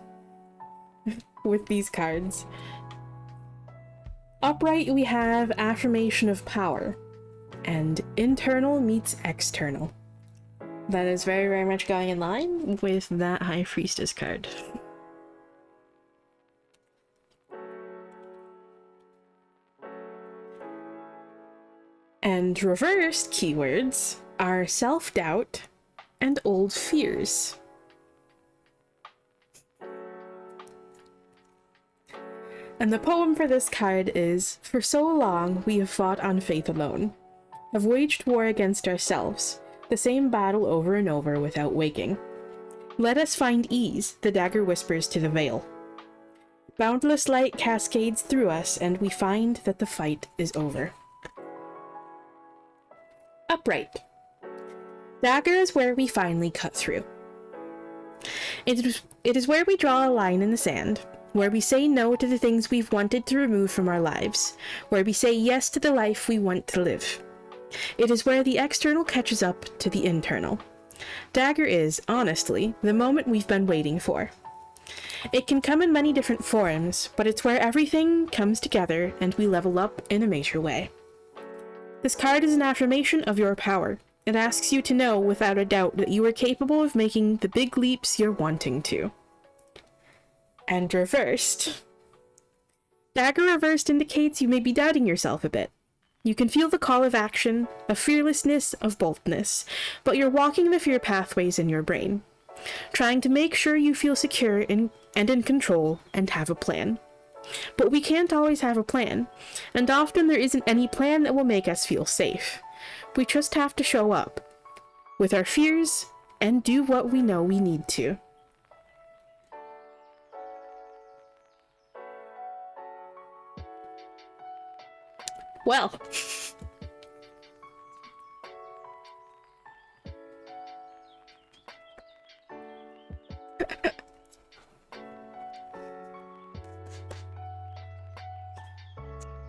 with these cards. Upright, we have Affirmation of Power, and internal meets external. That is very, very much going in line with that High Priestess card. And reversed keywords are self-doubt and old fears. And the poem for this card is, "For so long we have fought on faith alone, have waged war against ourselves, the same battle over and over without waking. Let us find ease," the dagger whispers to the veil. "Boundless light cascades through us, and we find that the fight is over." Upright. Dagger is where we finally cut through. It is where we draw a line in the sand, where we say no to the things we've wanted to remove from our lives, where we say yes to the life we want to live. It is where the external catches up to the internal. Dagger is, honestly, the moment we've been waiting for. It can come in many different forms, but it's where everything comes together and we level up in a major way. This card is an affirmation of your power. It asks you to know without a doubt that you are capable of making the big leaps you're wanting to. And reversed. Dagger reversed indicates you may be doubting yourself a bit. You can feel the call of action, of fearlessness, of boldness, but you're walking the fear pathways in your brain, trying to make sure you feel secure and in control and have a plan. But we can't always have a plan, and often there isn't any plan that will make us feel safe. We just have to show up with our fears and do what we know we need to. Well,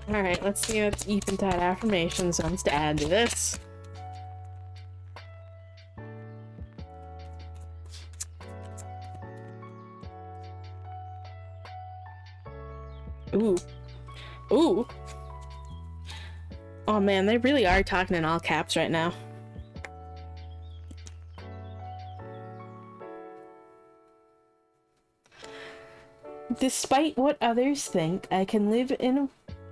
alright, let's see what Eventide Affirmations wants to add to this. Ooh. Ooh. Oh man, they really are talking in all caps right now. Despite what others think, I can live in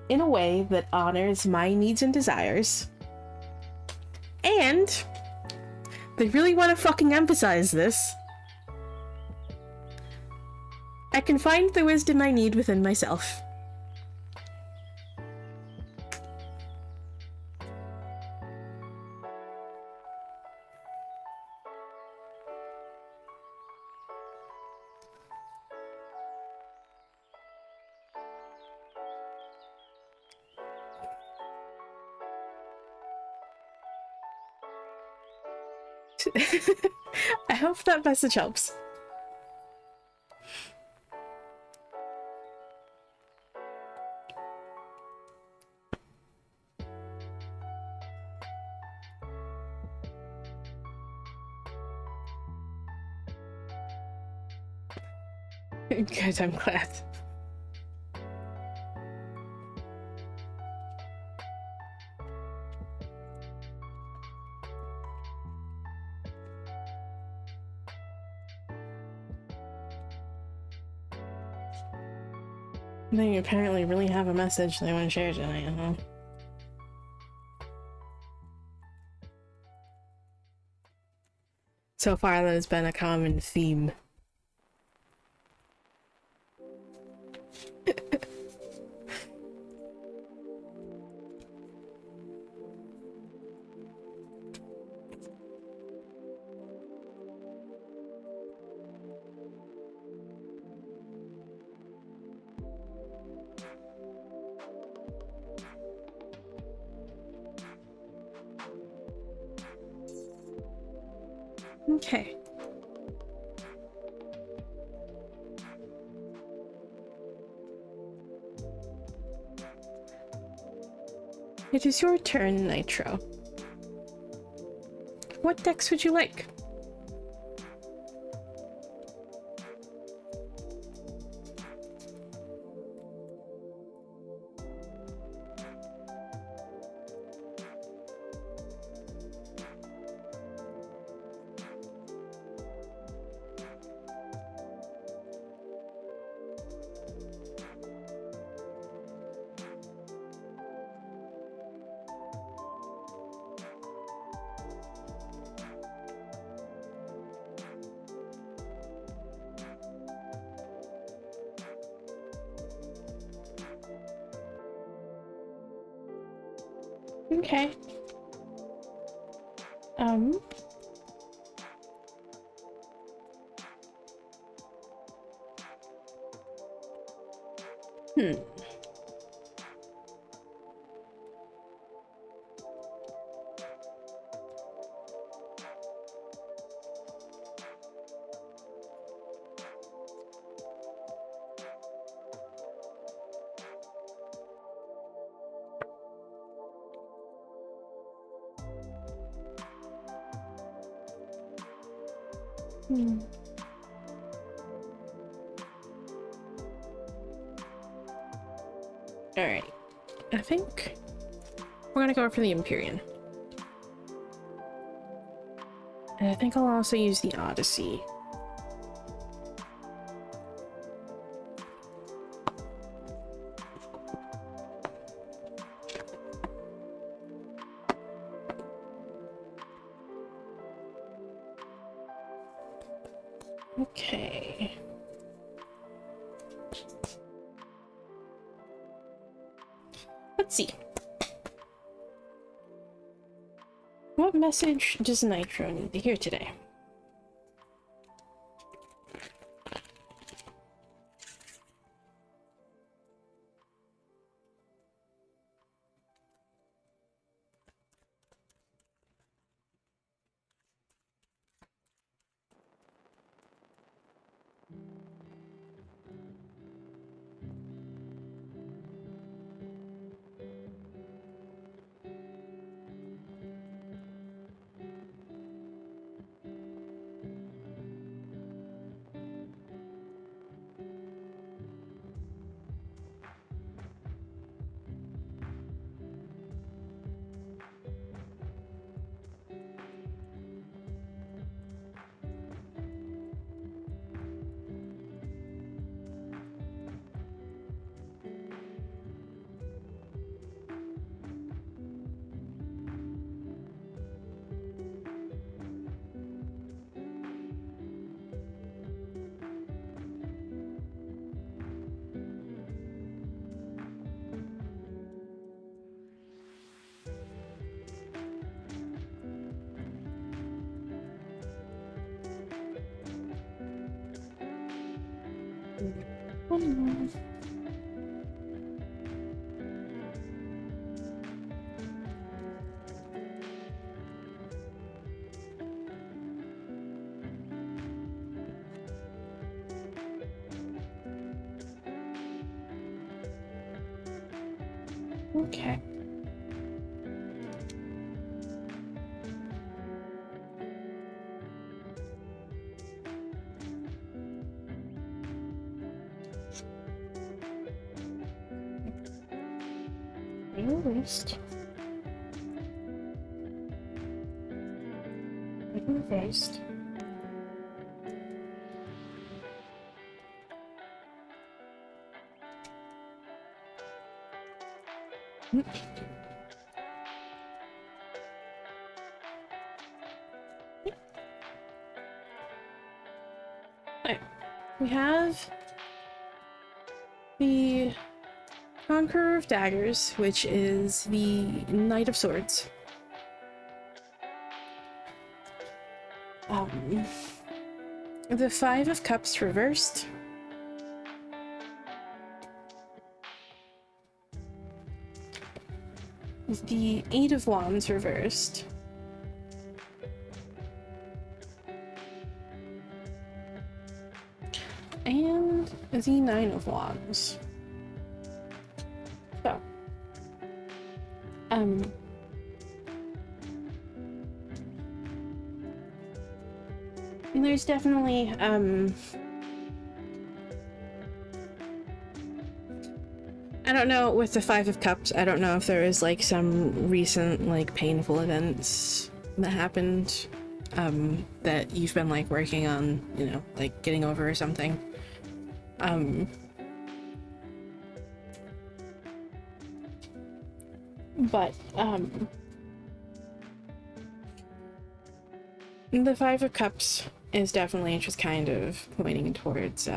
a way that honors my needs and desires. And they really want to fucking emphasize this. I can find the wisdom I need within myself. I hope that message helps. Good, I'm glad. They apparently really have a message they want to share tonight, huh? So far, that has been a common theme. Okay. It is your turn, Nitro. What decks would you like? Okay. Um. Hmm. Hmm. Alright. I think we're gonna go for the Empyrean. And I think I'll also use the Odyssey. Okay. Let's see. What message does Nitro need to hear today? Okay. Reversed. Reversed. Alright. We have the Conqueror of Daggers, which is the Knight of Swords. The Five of Cups reversed. The Eight of Wands reversed. And the Nine of Wands. So, there's definitely, I don't know, with the Five of Cups, I don't know if there is, like, some recent, like, painful events that happened, that you've been, like, working on, you know, like, getting over or something. But, the Five of Cups is definitely just kind of pointing towards,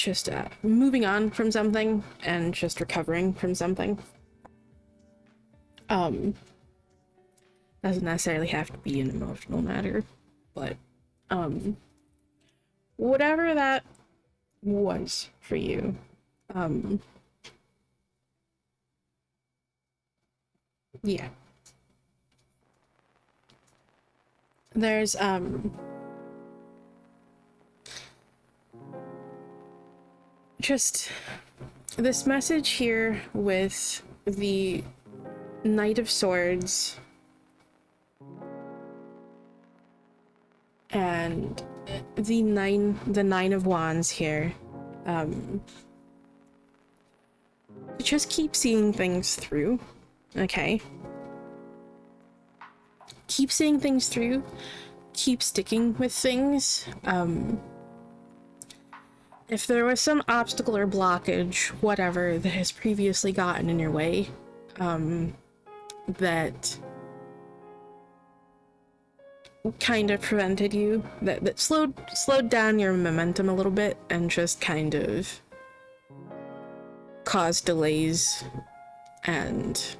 just moving on from something and just recovering from something. Doesn't necessarily have to be an emotional matter, but whatever that was for you, yeah. There's just this message here with the Knight of Swords and the Nine of Wands here. Just keep seeing things through, okay? Keep seeing things through. Keep sticking with things. If there was some obstacle or blockage, whatever, that has previously gotten in your way, that kind of prevented you, that slowed down your momentum a little bit and just kind of caused delays, and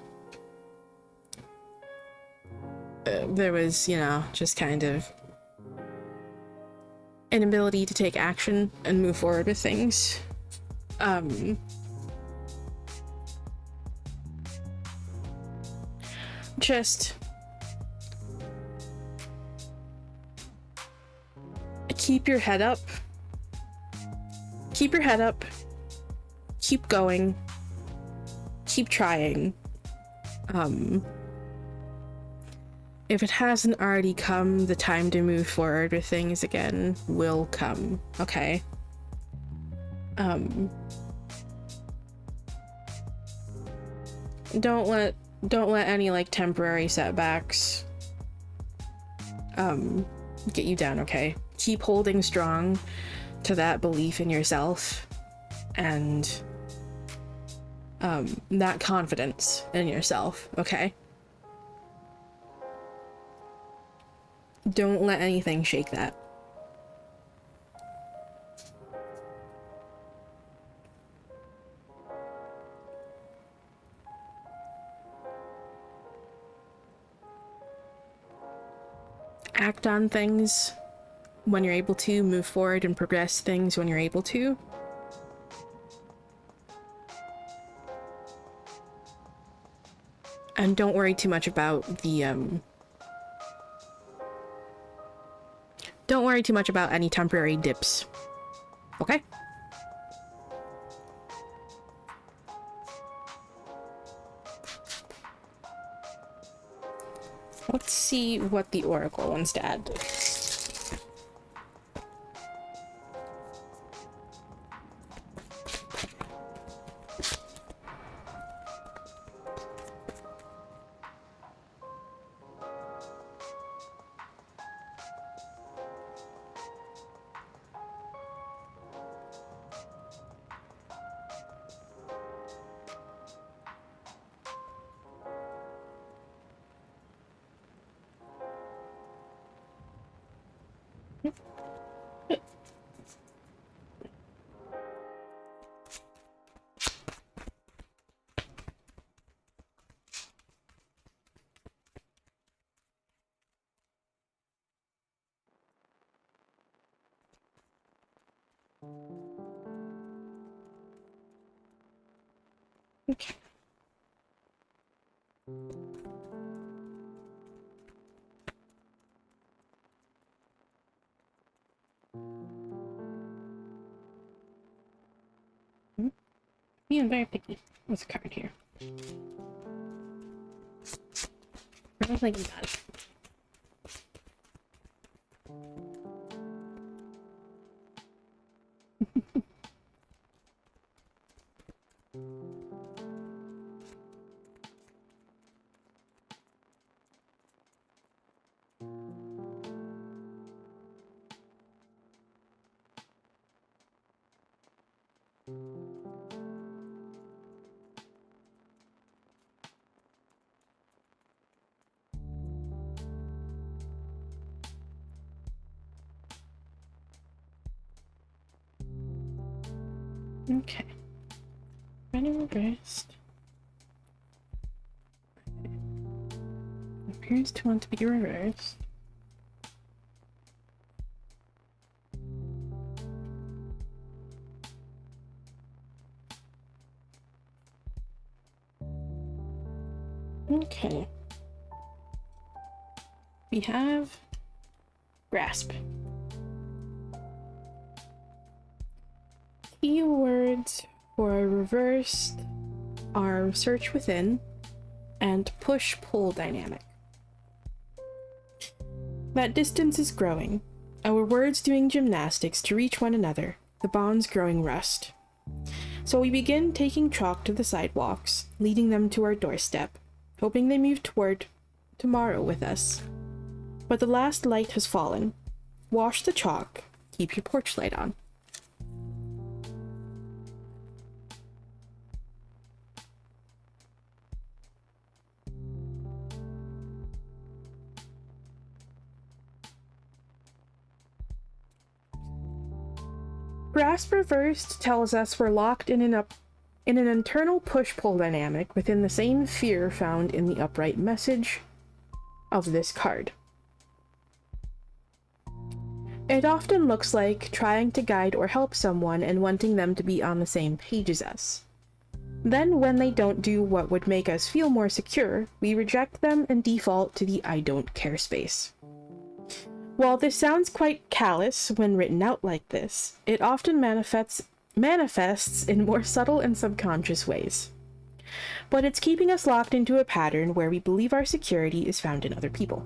there was, you know, just kind of inability to take action and move forward with things. Just keep your head up. Keep your head up. Keep going. Keep trying. If it hasn't already come, the time to move forward with things again will come, okay? Don't let any like temporary setbacks get you down, okay? Keep holding strong to that belief in yourself and that confidence in yourself, okay? Don't let anything shake that. Act on things when you're able to, move forward and progress things when you're able to. And don't worry too much about the don't worry too much about any temporary dips. Okay? Let's see what the Oracle wants to add to this. Okay. Being very picky. What's a card here? I don't think we got it. Okay. Running reversed. Appears to want to be reversed. Okay. We have grasp. Keywords for reversed are search within and push-pull dynamic. That distance is growing. Our words doing gymnastics to reach one another, the bonds growing rust. So we begin taking chalk to the sidewalks, leading them to our doorstep, hoping they move toward tomorrow with us. But the last light has fallen. Wash the chalk, keep your porch light on. Grasp reversed tells us we're locked in an internal push-pull dynamic within the same fear found in the upright message of this card. It often looks like trying to guide or help someone and wanting them to be on the same page as us. Then, when they don't do what would make us feel more secure, we reject them and default to the I don't care space. While this sounds quite callous when written out like this, it often manifests in more subtle and subconscious ways. But it's keeping us locked into a pattern where we believe our security is found in other people.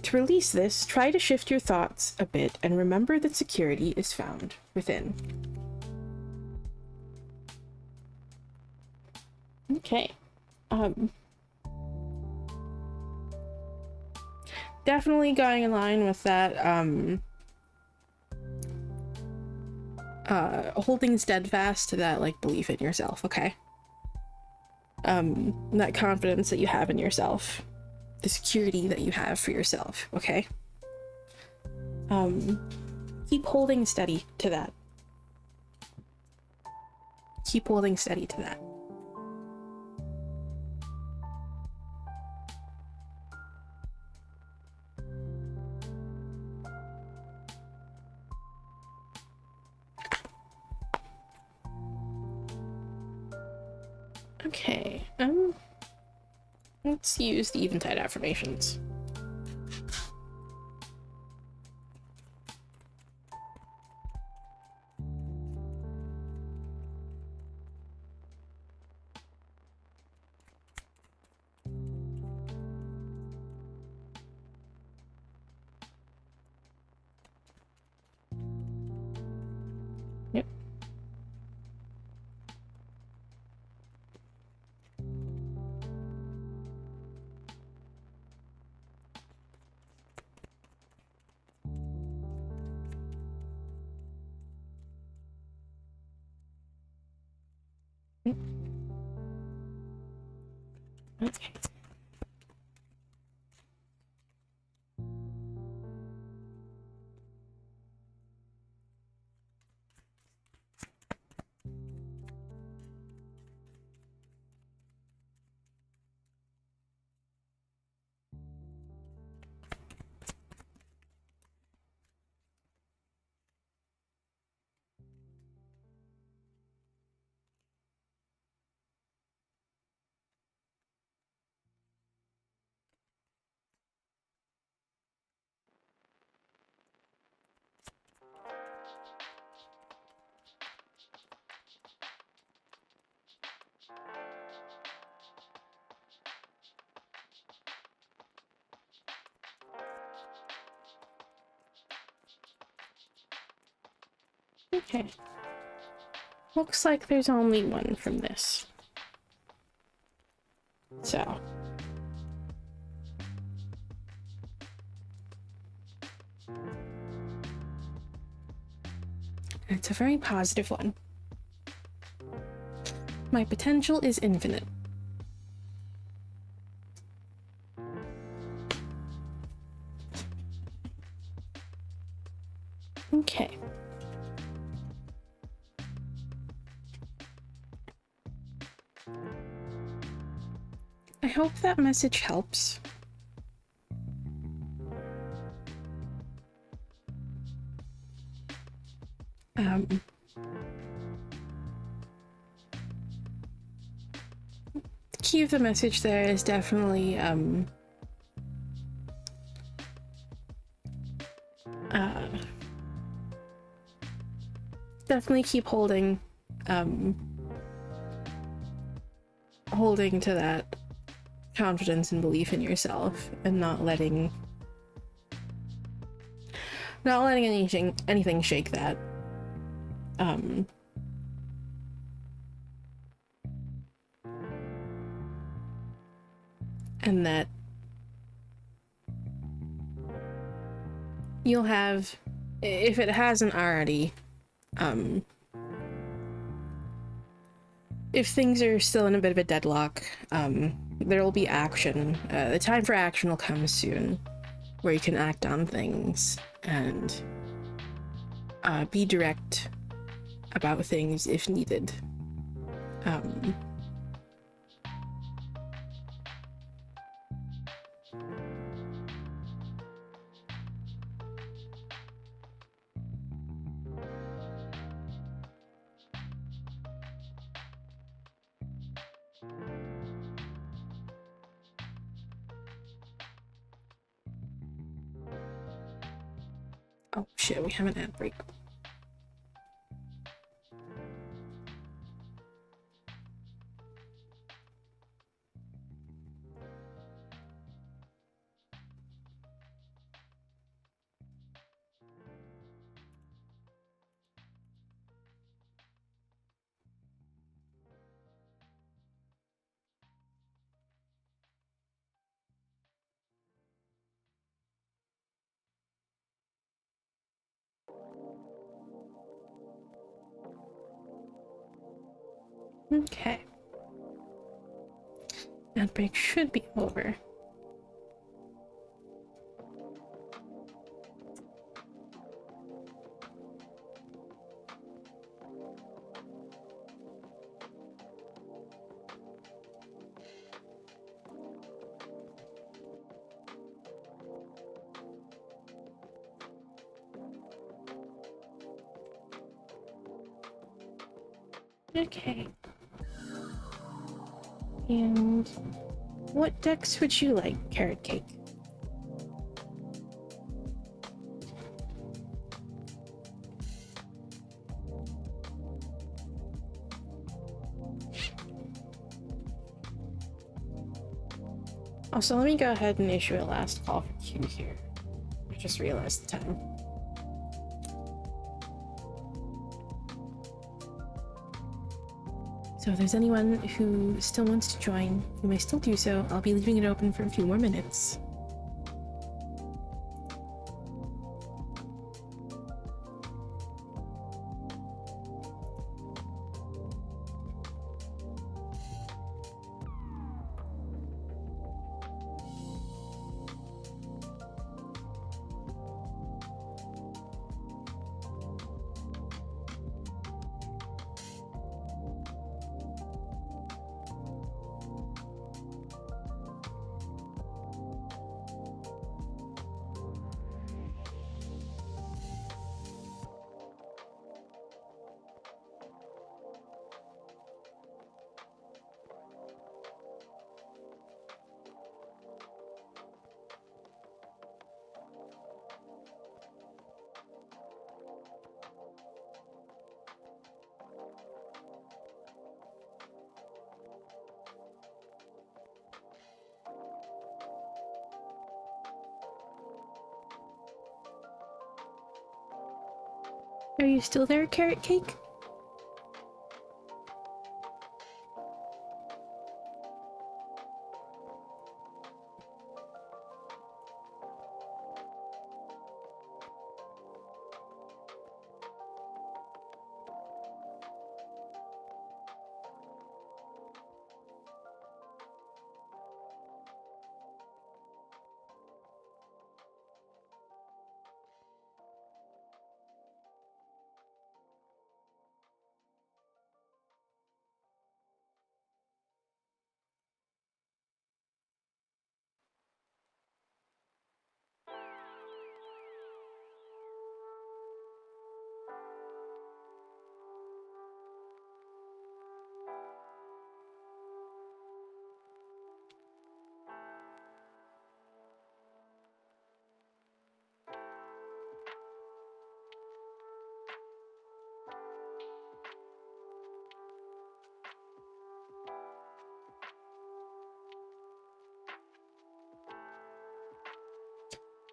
To release this, try to shift your thoughts a bit and remember that security is found within. Okay. Definitely going in line with that, holding steadfast to that, like, belief in yourself, okay? That confidence that you have in yourself. The security that you have for yourself, okay? Keep holding steady to that. Keep holding steady to that. Okay, let's use the Eventide Affirmations. Yep. Okay. Okay. Looks like there's only one from this. So. It's a very positive one. My potential is infinite. Okay. I hope that message helps. The key of the message there is definitely, definitely keep holding to that confidence and belief in yourself, and not letting anything shake that. And that you'll have, if it hasn't already, if things are still in a bit of a deadlock, there will be action. The time for action will come soon, where you can act on things and be direct about things if needed. Oh shit, we have an ad break. Okay. Ad break should be over. Okay. And what decks would you like, Carrot Cake? Also, let me go ahead and issue a last call for Q here. I just realized the time. So if there's anyone who still wants to join, you may still do so. I'll be leaving it open for a few more minutes. Are you still there, Carrot Cake?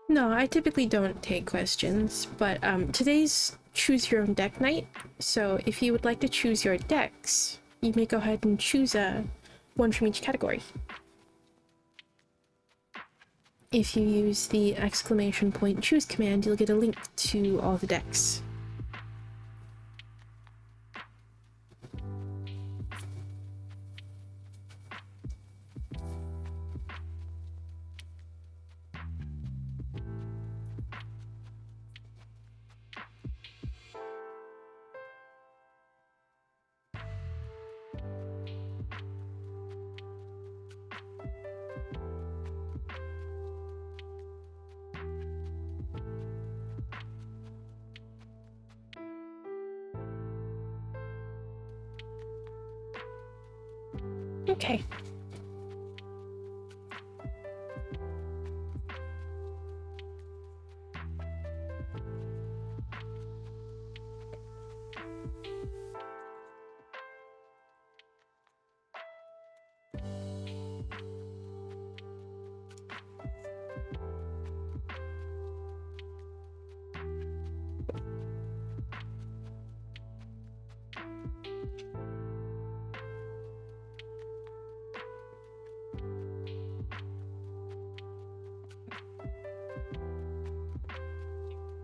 No, I typically don't take questions, but today's choose your own deck night, so if you would like to choose your decks, you may go ahead and choose one from each category. If you use the exclamation point choose command, you'll get a link to all the decks. Okay.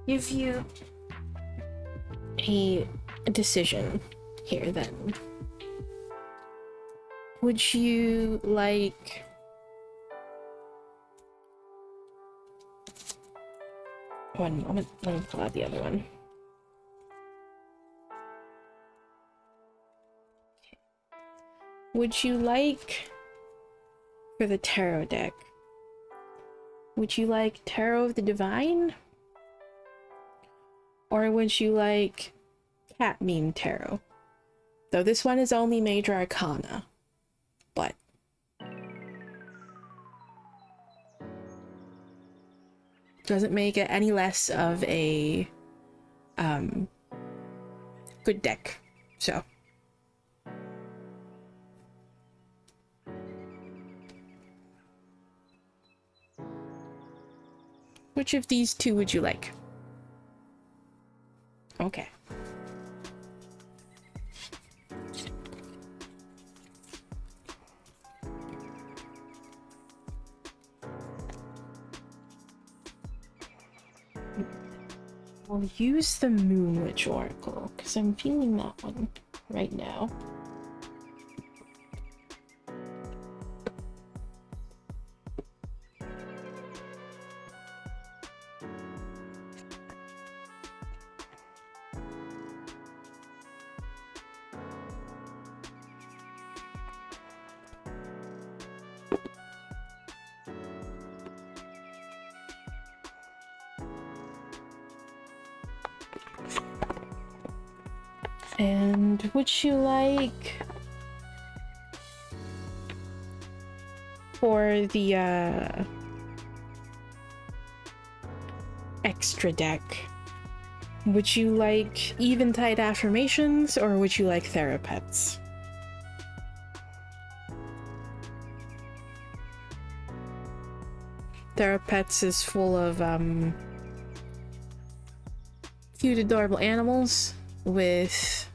Give you a decision here then. Would you like one moment, let me pull out the other one. Okay. Would you like, for the tarot deck, would you like Tarot of the Divine? Or would you like Cat Meme Tarot? Though this one is only Major Arcana, but doesn't make it any less of a good deck. So which of these two would you like? Okay. We'll use the Moon Witch Oracle, because I'm feeling that one right now. And would you like, for the extra deck, would you like Eventide Affirmations or would you like Therapets? Therapets is full of cute adorable animals with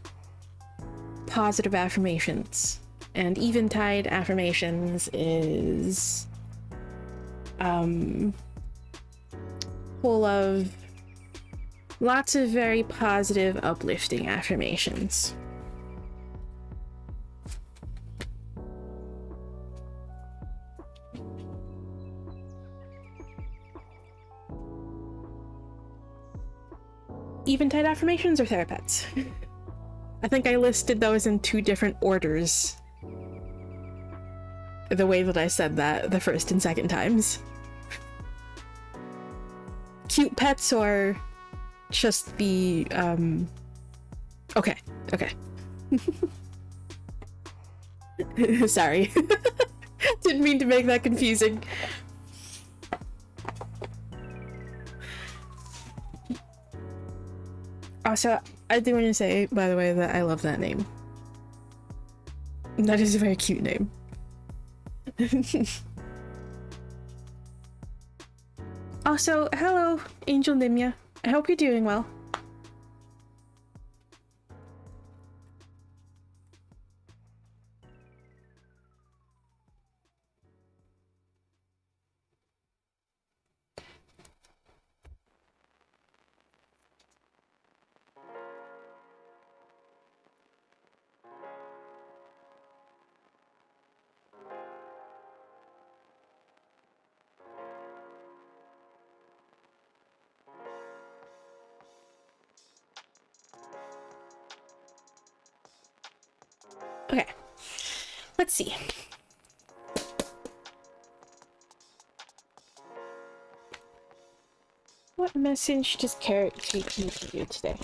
positive affirmations, and Eventide Affirmations is full of lots of very positive, uplifting affirmations. Eventide Affirmations or Therapets? I think I listed those in two different orders. The way that I said that the first and second times. Cute pets or just the, okay, okay. Sorry. Didn't mean to make that confusing. Also, I do want to say, by the way, that I love that name. That is a very cute name. Also, hello, Angel Nimya. I hope you're doing well. Okay, let's see. What message does Carrot take me to you today?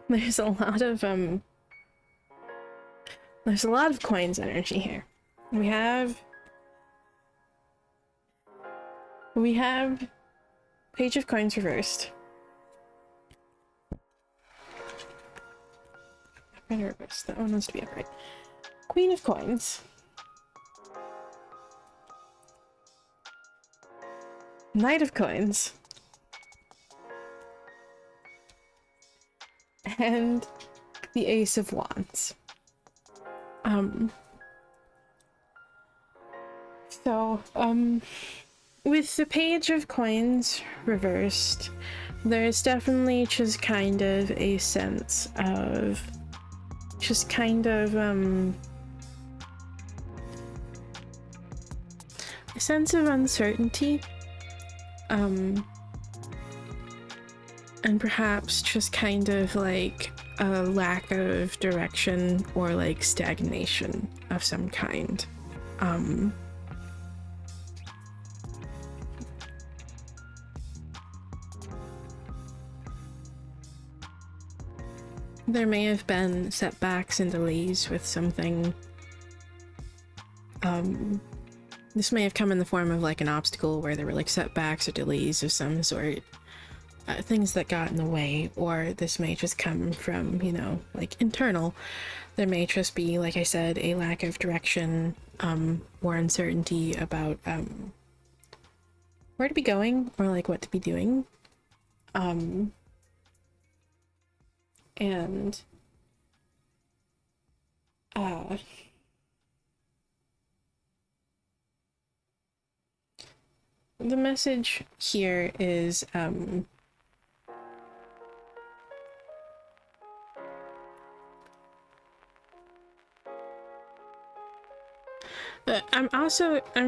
There's a lot of coins energy here. We have Page of Coins reversed. I'm gonna reverse that one, wants to be upright. Queen of Coins. Knight of Coins. And the Ace of Wands. With the Page of Coins reversed, there's definitely just kind of a sense of a sense of uncertainty, and perhaps just kind of like a lack of direction or like stagnation of some kind. There may have been setbacks and delays with something. This may have come in the form of like an obstacle where there were like setbacks or delays of some sort. Things that got in the way, or this may just come from, you know, like internal. There may just be, like I said, a lack of direction, or uncertainty about where to be going or like what to be doing. And the message here is I'm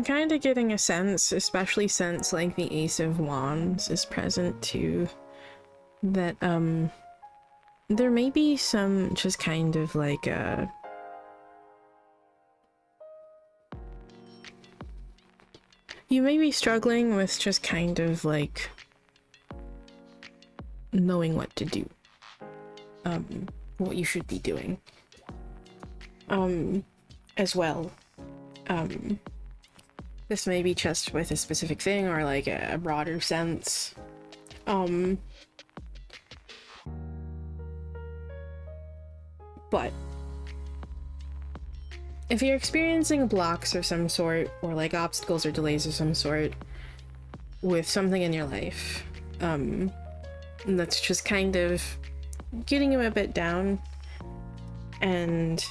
kind of getting a sense, especially since like the Ace of Wands is present too, that there may be some just kind of like you may be struggling with just kind of like knowing what to do, what you should be doing, as well. This may be just with a specific thing or like a broader sense. But if you're experiencing blocks of some sort, or like obstacles or delays of some sort with something in your life, that's just kind of getting you a bit down, and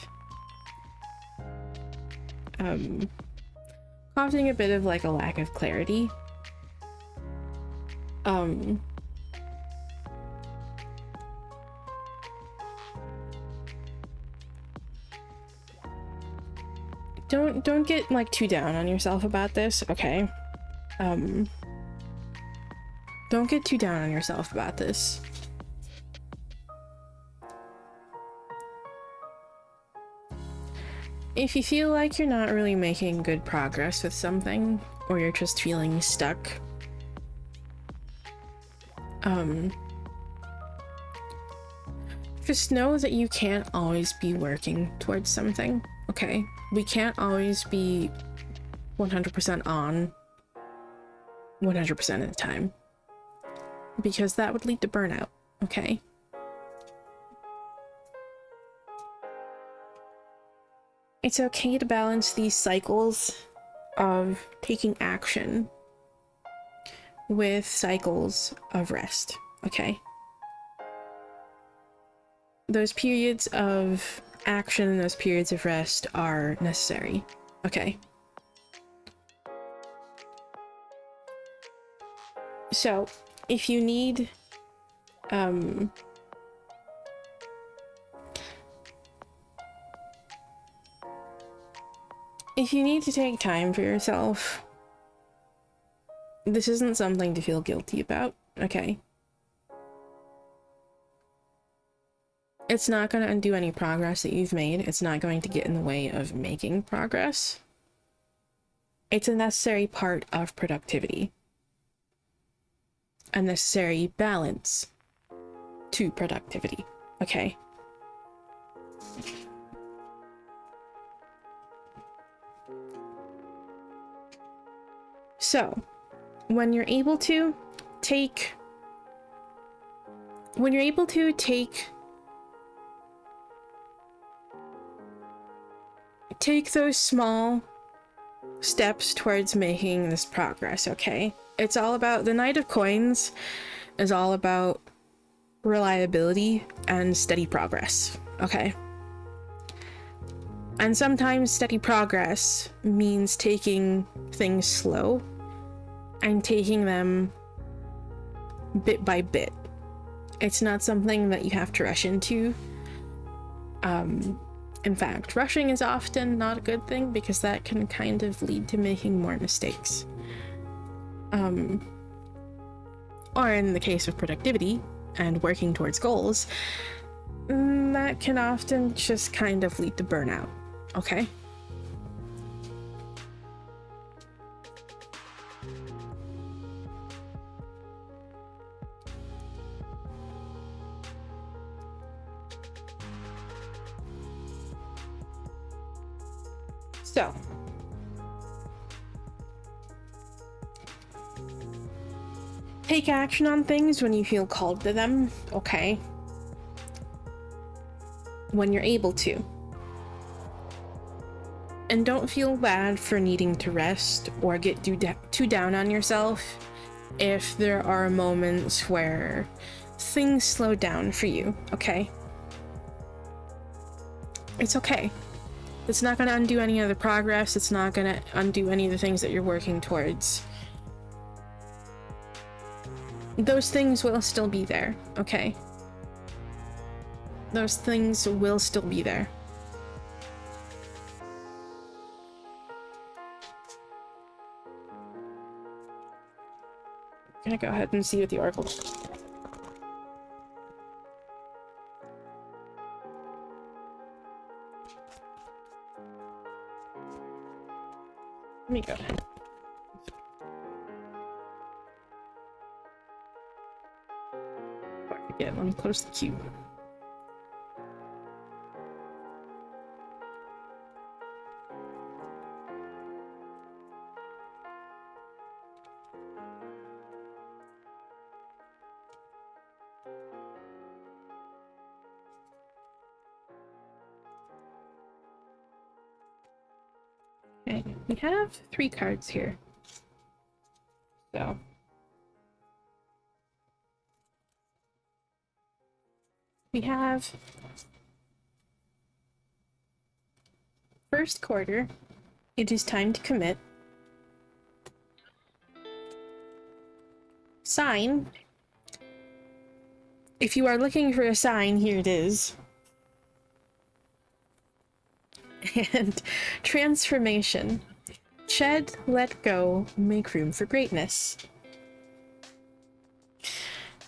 causing a bit of like a lack of clarity. Don't get like too down on yourself about this, okay? Don't get too down on yourself about this. If you feel like you're not really making good progress with something, or you're just feeling stuck, just know that you can't always be working towards something, okay? We can't always be 100% on 100% of the time, because that would lead to burnout, okay? It's okay to balance these cycles of taking action with cycles of rest, okay? Those periods of action and those periods of rest are necessary, okay? So, if you need, if you need to take time for yourself, this isn't something to feel guilty about, okay? It's not going to undo any progress that you've made. It's not going to get in the way of making progress. It's a necessary part of productivity. A necessary balance to productivity, okay? So, when you're able to take those small steps towards making this progress, okay? It's all about, the Knight of Coins is all about reliability and steady progress, okay? And sometimes steady progress means taking things slow and taking them bit by bit. It's not something that you have to rush into. In fact, rushing is often not a good thing because that can kind of lead to making more mistakes. Or in the case of productivity and working towards goals, that can often just kind of lead to burnout, okay? So, take action on things when you feel called to them, okay? When you're able to. And don't feel bad for needing to rest or get too down on yourself if there are moments where things slow down for you, okay? It's okay. It's not going to undo any of the progress. It's not going to undo any of the things that you're working towards. Those things will still be there, okay? Those things will still be there. I'm gonna go ahead and see what the oracle is. Let me go ahead. Before I forget, let me close the queue. Okay, we have 3 cards here. So we have first quarter, it is time to commit. Sign. If you are looking for a sign, here it is. And transformation. Shed, let go, make room for greatness.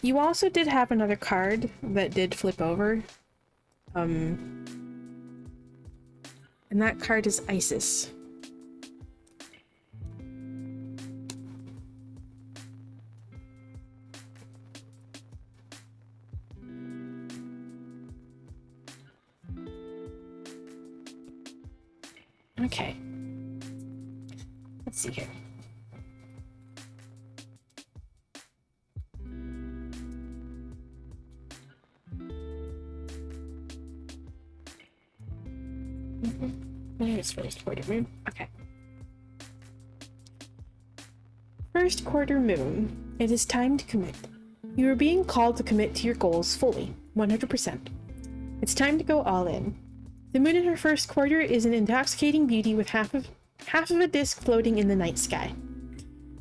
You also did have another card that did flip over. And that card is Isis. Okay. Let's see here. There's first quarter moon. Okay. First quarter moon. It is time to commit. You are being called to commit to your goals fully, 100%. It's time to go all in. The moon in her first quarter is an intoxicating beauty with half of a disk floating in the night sky.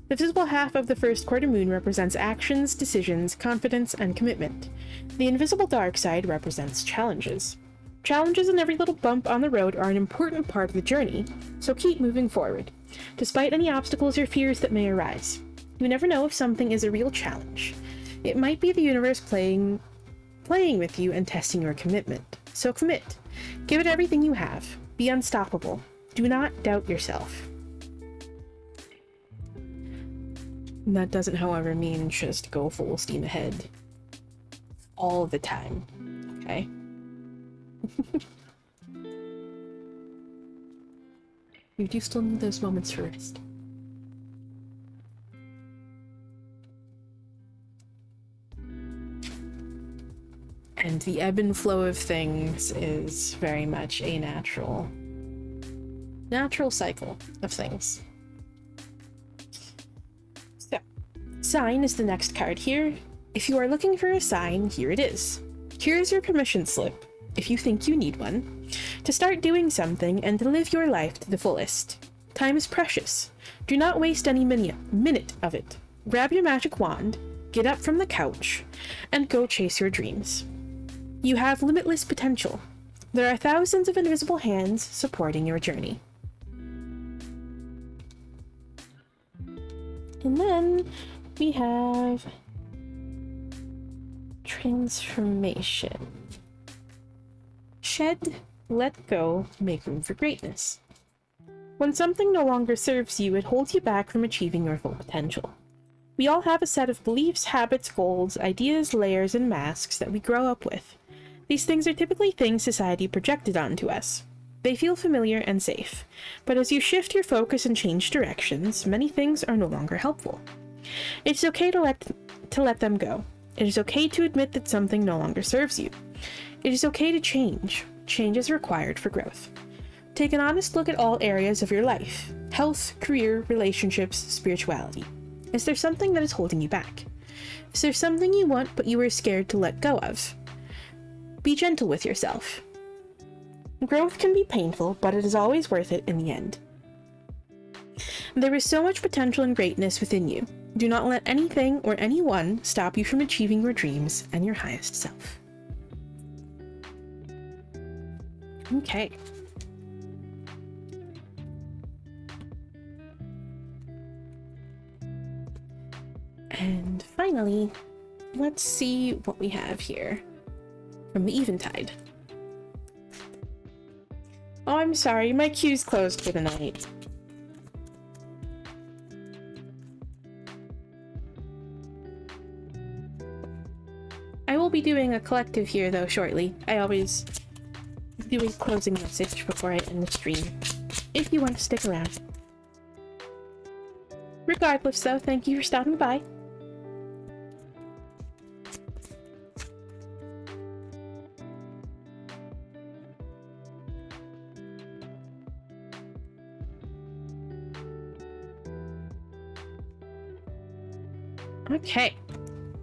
The visible half of the first quarter moon represents actions, decisions, confidence, and commitment. The invisible dark side represents challenges. Challenges and every little bump on the road are an important part of the journey, so keep moving forward, despite any obstacles or fears that may arise. You never know if something is a real challenge. It might be the universe playing with you and testing your commitment. So commit. Give it everything you have. Be unstoppable. Do not doubt yourself. And that doesn't, however, mean just go full steam ahead all the time. Okay? You do still need those moments for rest. And the ebb and flow of things is very much a natural cycle of things. So, sign is the next card here. If you are looking for a sign, here it is. Here's your permission slip, if you think you need one, to start doing something and to live your life to the fullest. Time is precious. Do not waste any minute of it. Grab your magic wand, get up from the couch, and go chase your dreams. You have limitless potential. There are thousands of invisible hands supporting your journey. And then we have transformation. Shed, let go, make room for greatness. When something no longer serves you, it holds you back from achieving your full potential. We all have a set of beliefs, habits, goals, ideas, layers, and masks that we grow up with. These things are typically things society projected onto us. They feel familiar and safe, but as you shift your focus and change directions, many things are no longer helpful. It's okay to let them go. It is okay to admit that something no longer serves you. It is okay to change. Change is required for growth. Take an honest look at all areas of your life: health, career, relationships, spirituality. Is there something that is holding you back? Is there something you want but you are scared to let go of? Be gentle with yourself. Growth can be painful, but it is always worth it in the end. There is so much potential and greatness within you. Do not let anything or anyone stop you from achieving your dreams and your highest self. Okay. And finally, let's see what we have here from the Eventide. Oh, I'm sorry, my queue's closed for the night. I will be doing a collective here, though, shortly. I always do a closing message before I end the stream, if you want to stick around. Regardless, though, thank you for stopping by. Okay,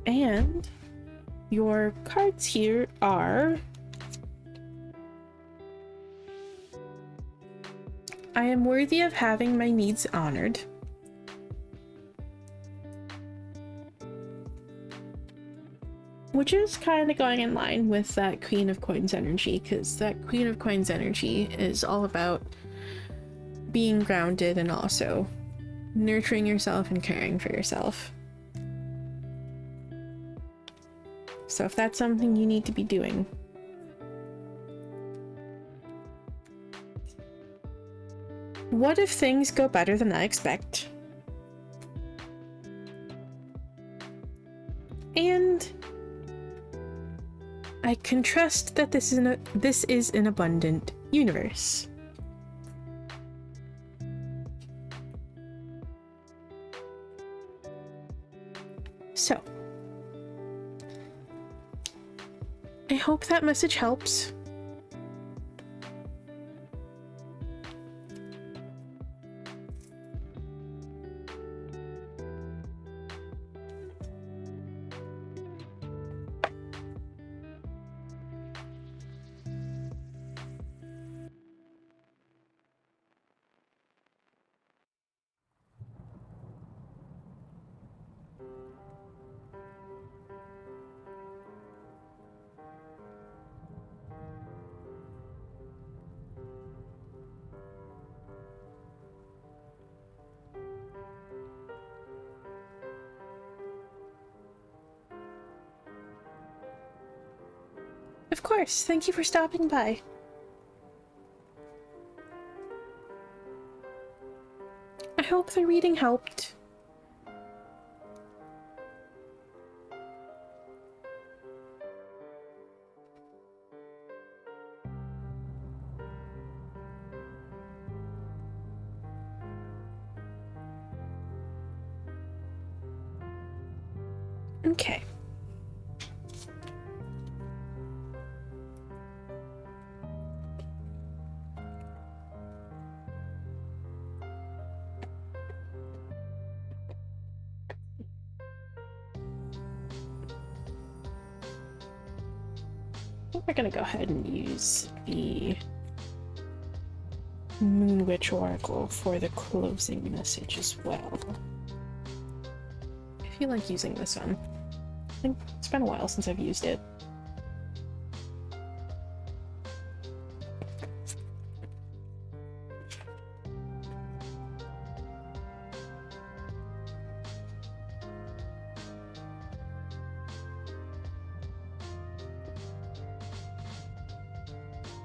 and your cards here are I am worthy of having my needs honored. Which is kind of going in line with that Queen of Coins energy, because that Queen of Coins energy is all about being grounded and also nurturing yourself and caring for yourself. So if that's something you need to be doing, what if things go better than I expect? And I can trust that this is an abundant universe. So, I hope that message helps. Of course, thank you for stopping by. I hope the reading helped. Okay. We're gonna go ahead and use the Moon Witch Oracle for the closing message as well. I feel like using this one. I think it's been a while since I've used it.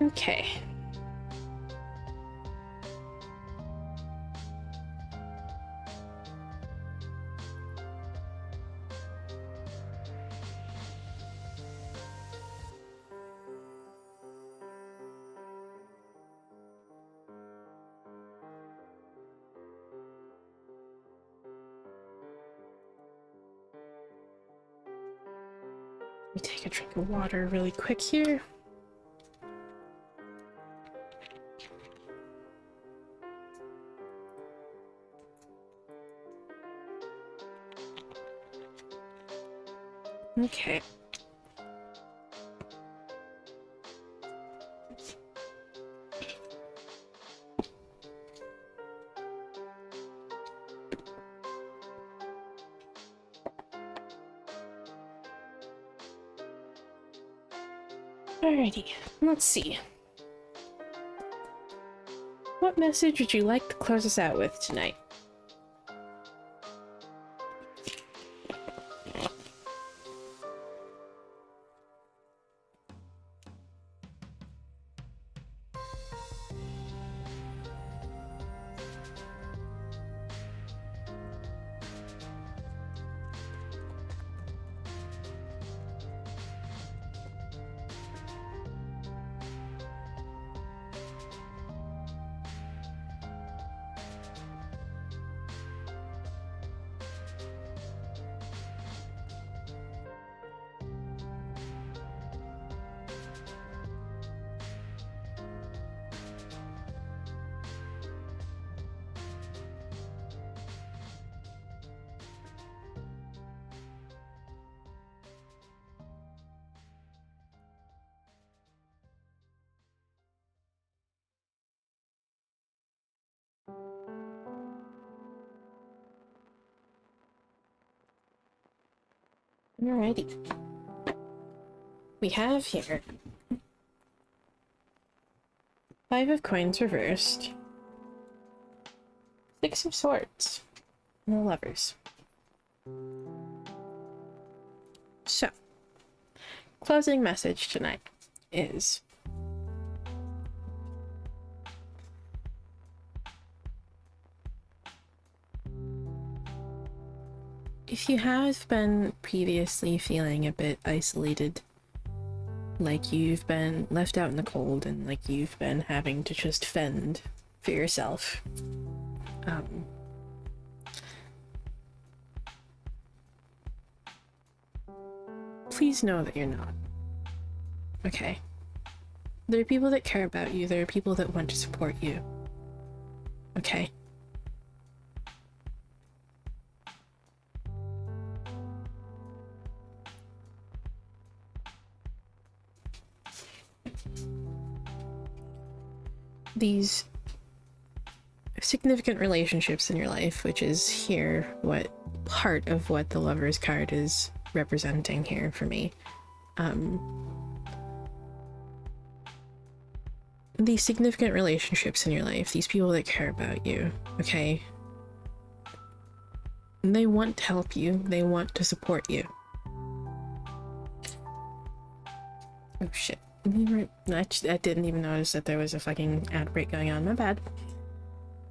Okay. Let me take a drink of water really quick here. Okay. Alrighty, let's see. What message would you like to close us out with tonight? Alrighty. We have here 5 of coins reversed, 6 of swords, and the lovers. So, closing message tonight is if you have been previously feeling a bit isolated, like you've been left out in the cold and like you've been having to just fend for yourself, please know that you're not. Okay? There are people that care about you, there are people that want to support you. Okay? These significant relationships in your life, which is here what part of what the Lovers card is representing here for me. These significant relationships in your life, these people that care about you, okay? They want to help you, they want to support you. Oh shit. I didn't even notice that there was a fucking ad break going on, my bad.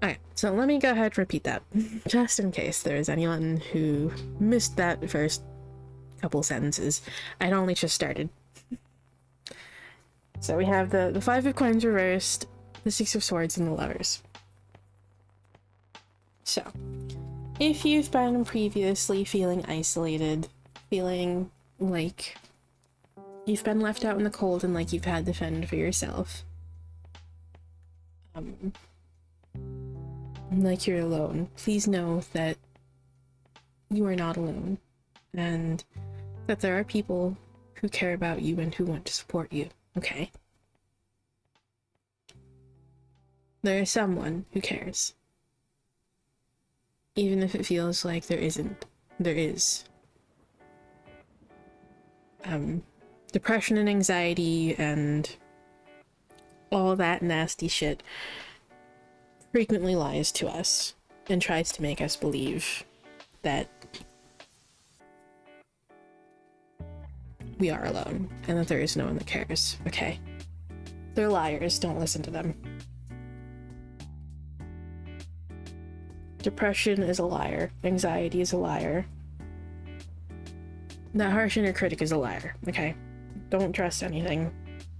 Alright, so let me go ahead and repeat that, just in case there is anyone who missed that first couple sentences. I'd only just started. So we have the 5 of coins reversed, the 6 of swords, and the lovers. So, if you've been previously feeling isolated, feeling like you've been left out in the cold and like you've had to fend for yourself, like you're alone, please know that you are not alone, and that there are people who care about you and who want to support you, okay? There is someone who cares. Even if it feels like there isn't, there is. Depression and anxiety and all that nasty shit frequently lies to us and tries to make us believe that we are alone and that there is no one that cares, okay? They're liars, don't listen to them. Depression is a liar. Anxiety is a liar. That harsh inner critic is a liar, okay? Don't trust anything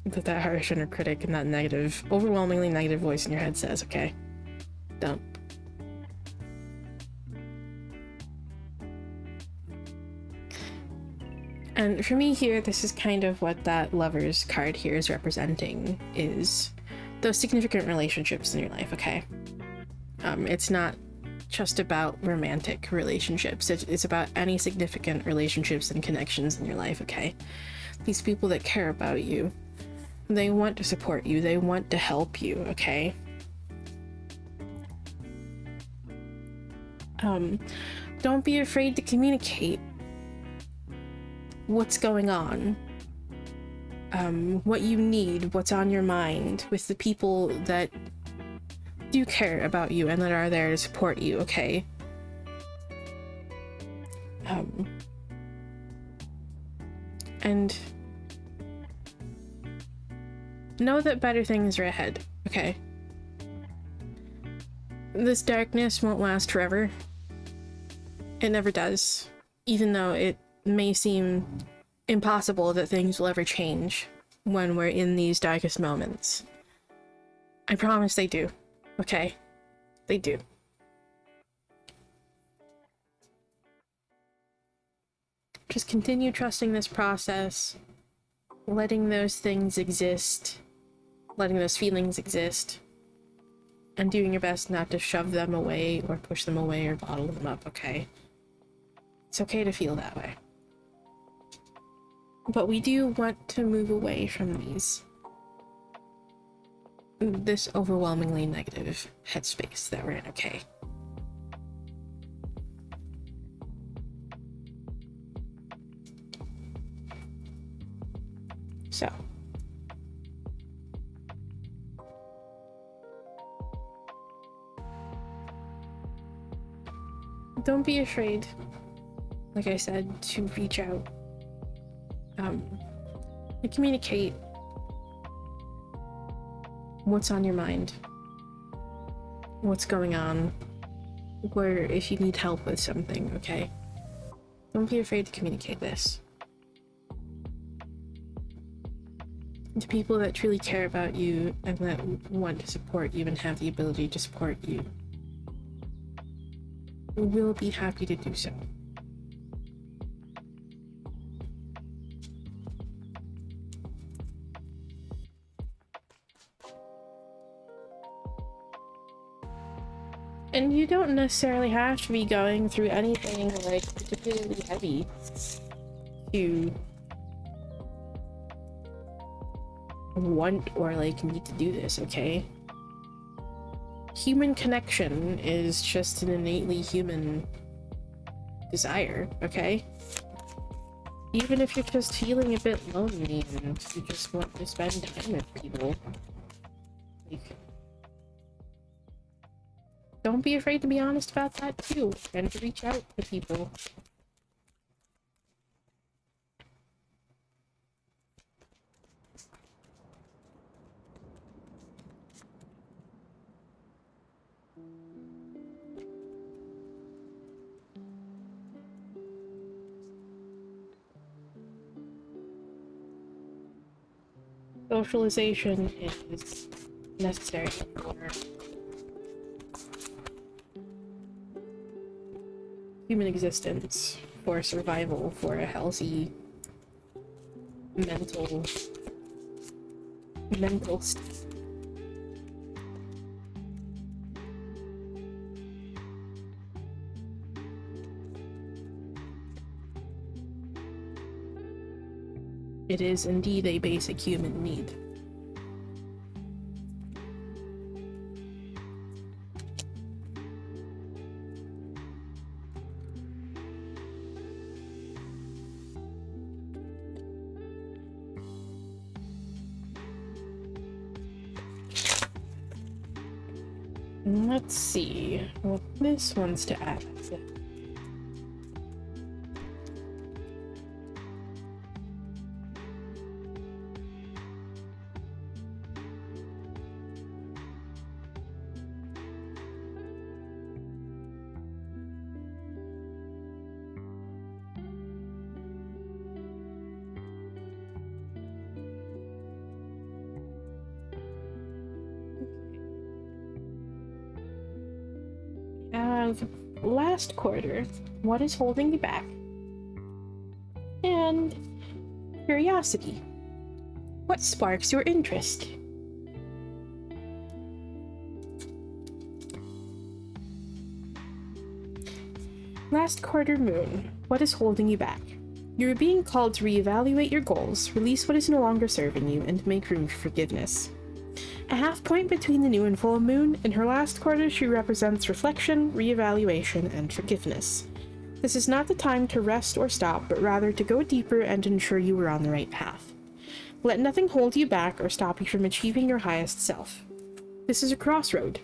that harsh inner critic and that negative, overwhelmingly negative voice in your head says, okay? Don't. And for me here, this is kind of what that Lovers card here is representing, is those significant relationships in your life, okay? It's not just about romantic relationships. It's about any significant relationships and connections in your life, okay? These people that care about you, they want to support you, they want to help you, okay? Don't be afraid to communicate what's going on, what you need, what's on your mind with the people that do care about you and that are there to support you, okay? And know that better things are ahead, okay? This darkness won't last forever. It never does. Even though it may seem impossible that things will ever change when we're in these darkest moments. I promise they do. Okay? They do. Just continue trusting this process, letting those things exist, letting those feelings exist, and doing your best not to shove them away or push them away or bottle them up, okay? It's okay to feel that way. But we do want to move away from this overwhelmingly negative headspace that we're in, okay? So. Don't be afraid, like I said, to reach out. And communicate what's on your mind, what's going on, or if you need help with something, okay? Don't be afraid to communicate this. To people that truly care about you and that want to support you and have the ability to support you, we'll be happy to do so. And you don't necessarily have to be going through anything like particularly heavy to want or like need to do this, okay? Human connection is just an innately human desire, okay? Even if you're just feeling a bit lonely and you just want to spend time with people, like, don't be afraid to be honest about that too, and to reach out to people. Socialization is necessary for human existence, for survival, for a healthy mental state. It is indeed a basic human need. Let's see what this wants to add. Last quarter, what is holding you back? And curiosity, what sparks your interest? Last quarter moon, what is holding you back? You are being called to reevaluate your goals, release what is no longer serving you, and make room for forgiveness. A half point between the new and full moon, in her last quarter she represents reflection, reevaluation, and forgiveness. This is not the time to rest or stop, but rather to go deeper and ensure you are on the right path. Let nothing hold you back or stop you from achieving your highest self. This is a crossroad.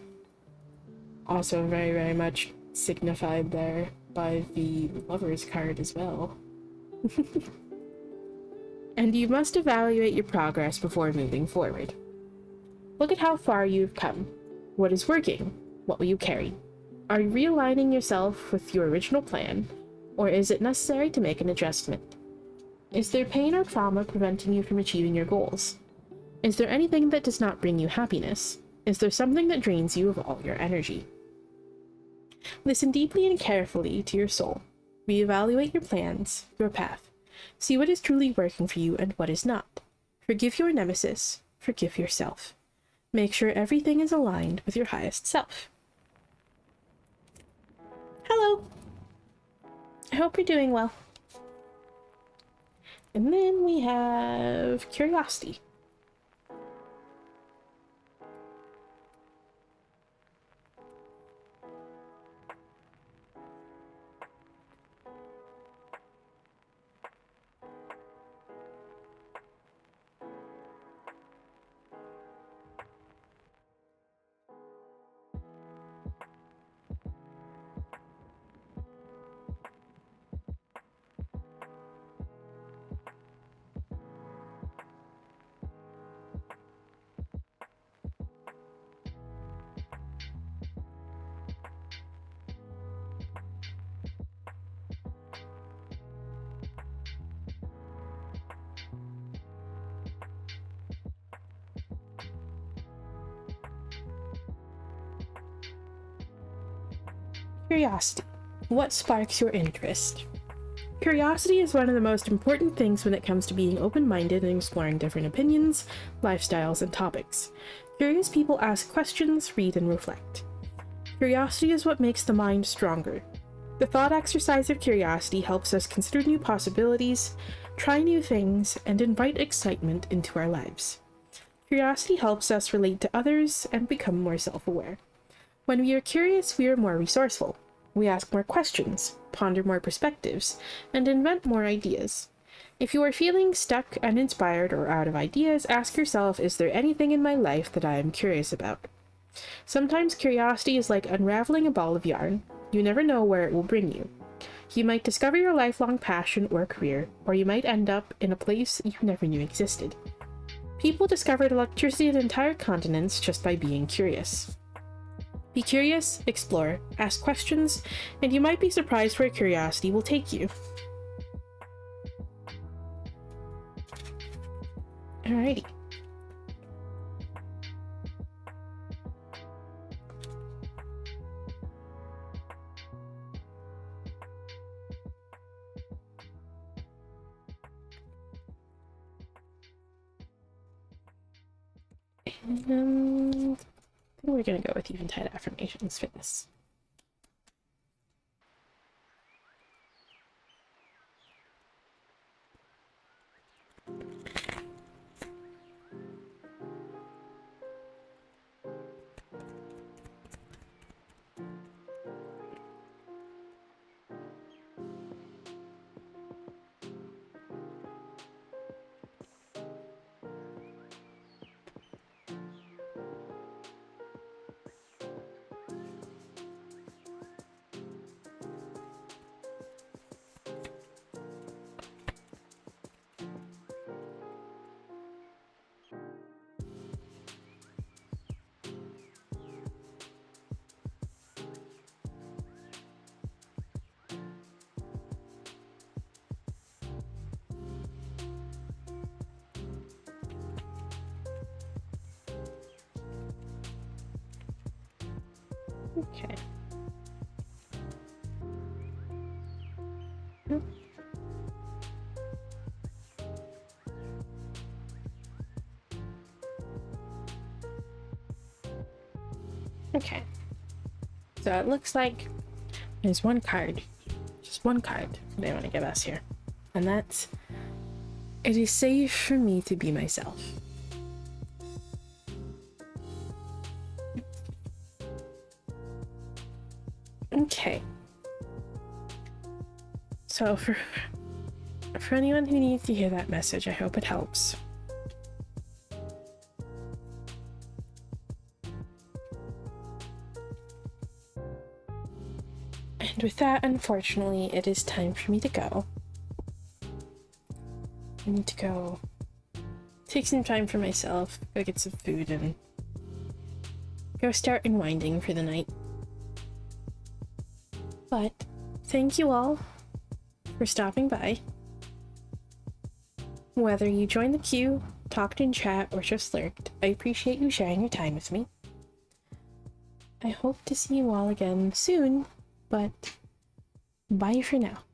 Also very, very much signified there by the Lover's card as well. And you must evaluate your progress before moving forward. Look at how far you've come. What is working? What will you carry? Are you realigning yourself with your original plan, or is it necessary to make an adjustment? Is there pain or trauma preventing you from achieving your goals? Is there anything that does not bring you happiness? Is there something that drains you of all your energy? Listen deeply and carefully to your soul. Reevaluate your plans, your path. See what is truly working for you and what is not. Forgive your nemesis. Forgive yourself. Make sure everything is aligned with your highest self. Hello! I hope you're doing well. And then we have curiosity. Curiosity. What sparks your interest? Curiosity is one of the most important things when it comes to being open-minded and exploring different opinions, lifestyles, and topics. Curious people ask questions, read, and reflect. Curiosity is what makes the mind stronger. The thought exercise of curiosity helps us consider new possibilities, try new things, and invite excitement into our lives. Curiosity helps us relate to others and become more self-aware. When we are curious, we are more resourceful. We ask more questions, ponder more perspectives, and invent more ideas. If you are feeling stuck, uninspired, or out of ideas, ask yourself, is there anything in my life that I am curious about? Sometimes curiosity is like unraveling a ball of yarn. You never know where it will bring you. You might discover your lifelong passion or career, or you might end up in a place you never knew existed. People discovered electricity in entire continents just by being curious. Be curious, explore, ask questions, and you might be surprised where curiosity will take you. Alrighty. And I think we're gonna go with Eventide Affirmations for this. Okay. Okay. So it looks like there's one card. Just one card they want to give us here. And that's, it is safe for me to be myself. Okay. So for anyone who needs to hear that message, I hope it helps. And with that, unfortunately, it is time for me to go. I need to go take some time for myself, go get some food, and go start unwinding for the night. But thank you all for stopping by. Whether you joined the queue, talked in chat, or just lurked, I appreciate you sharing your time with me. I hope to see you all again soon, but bye for now.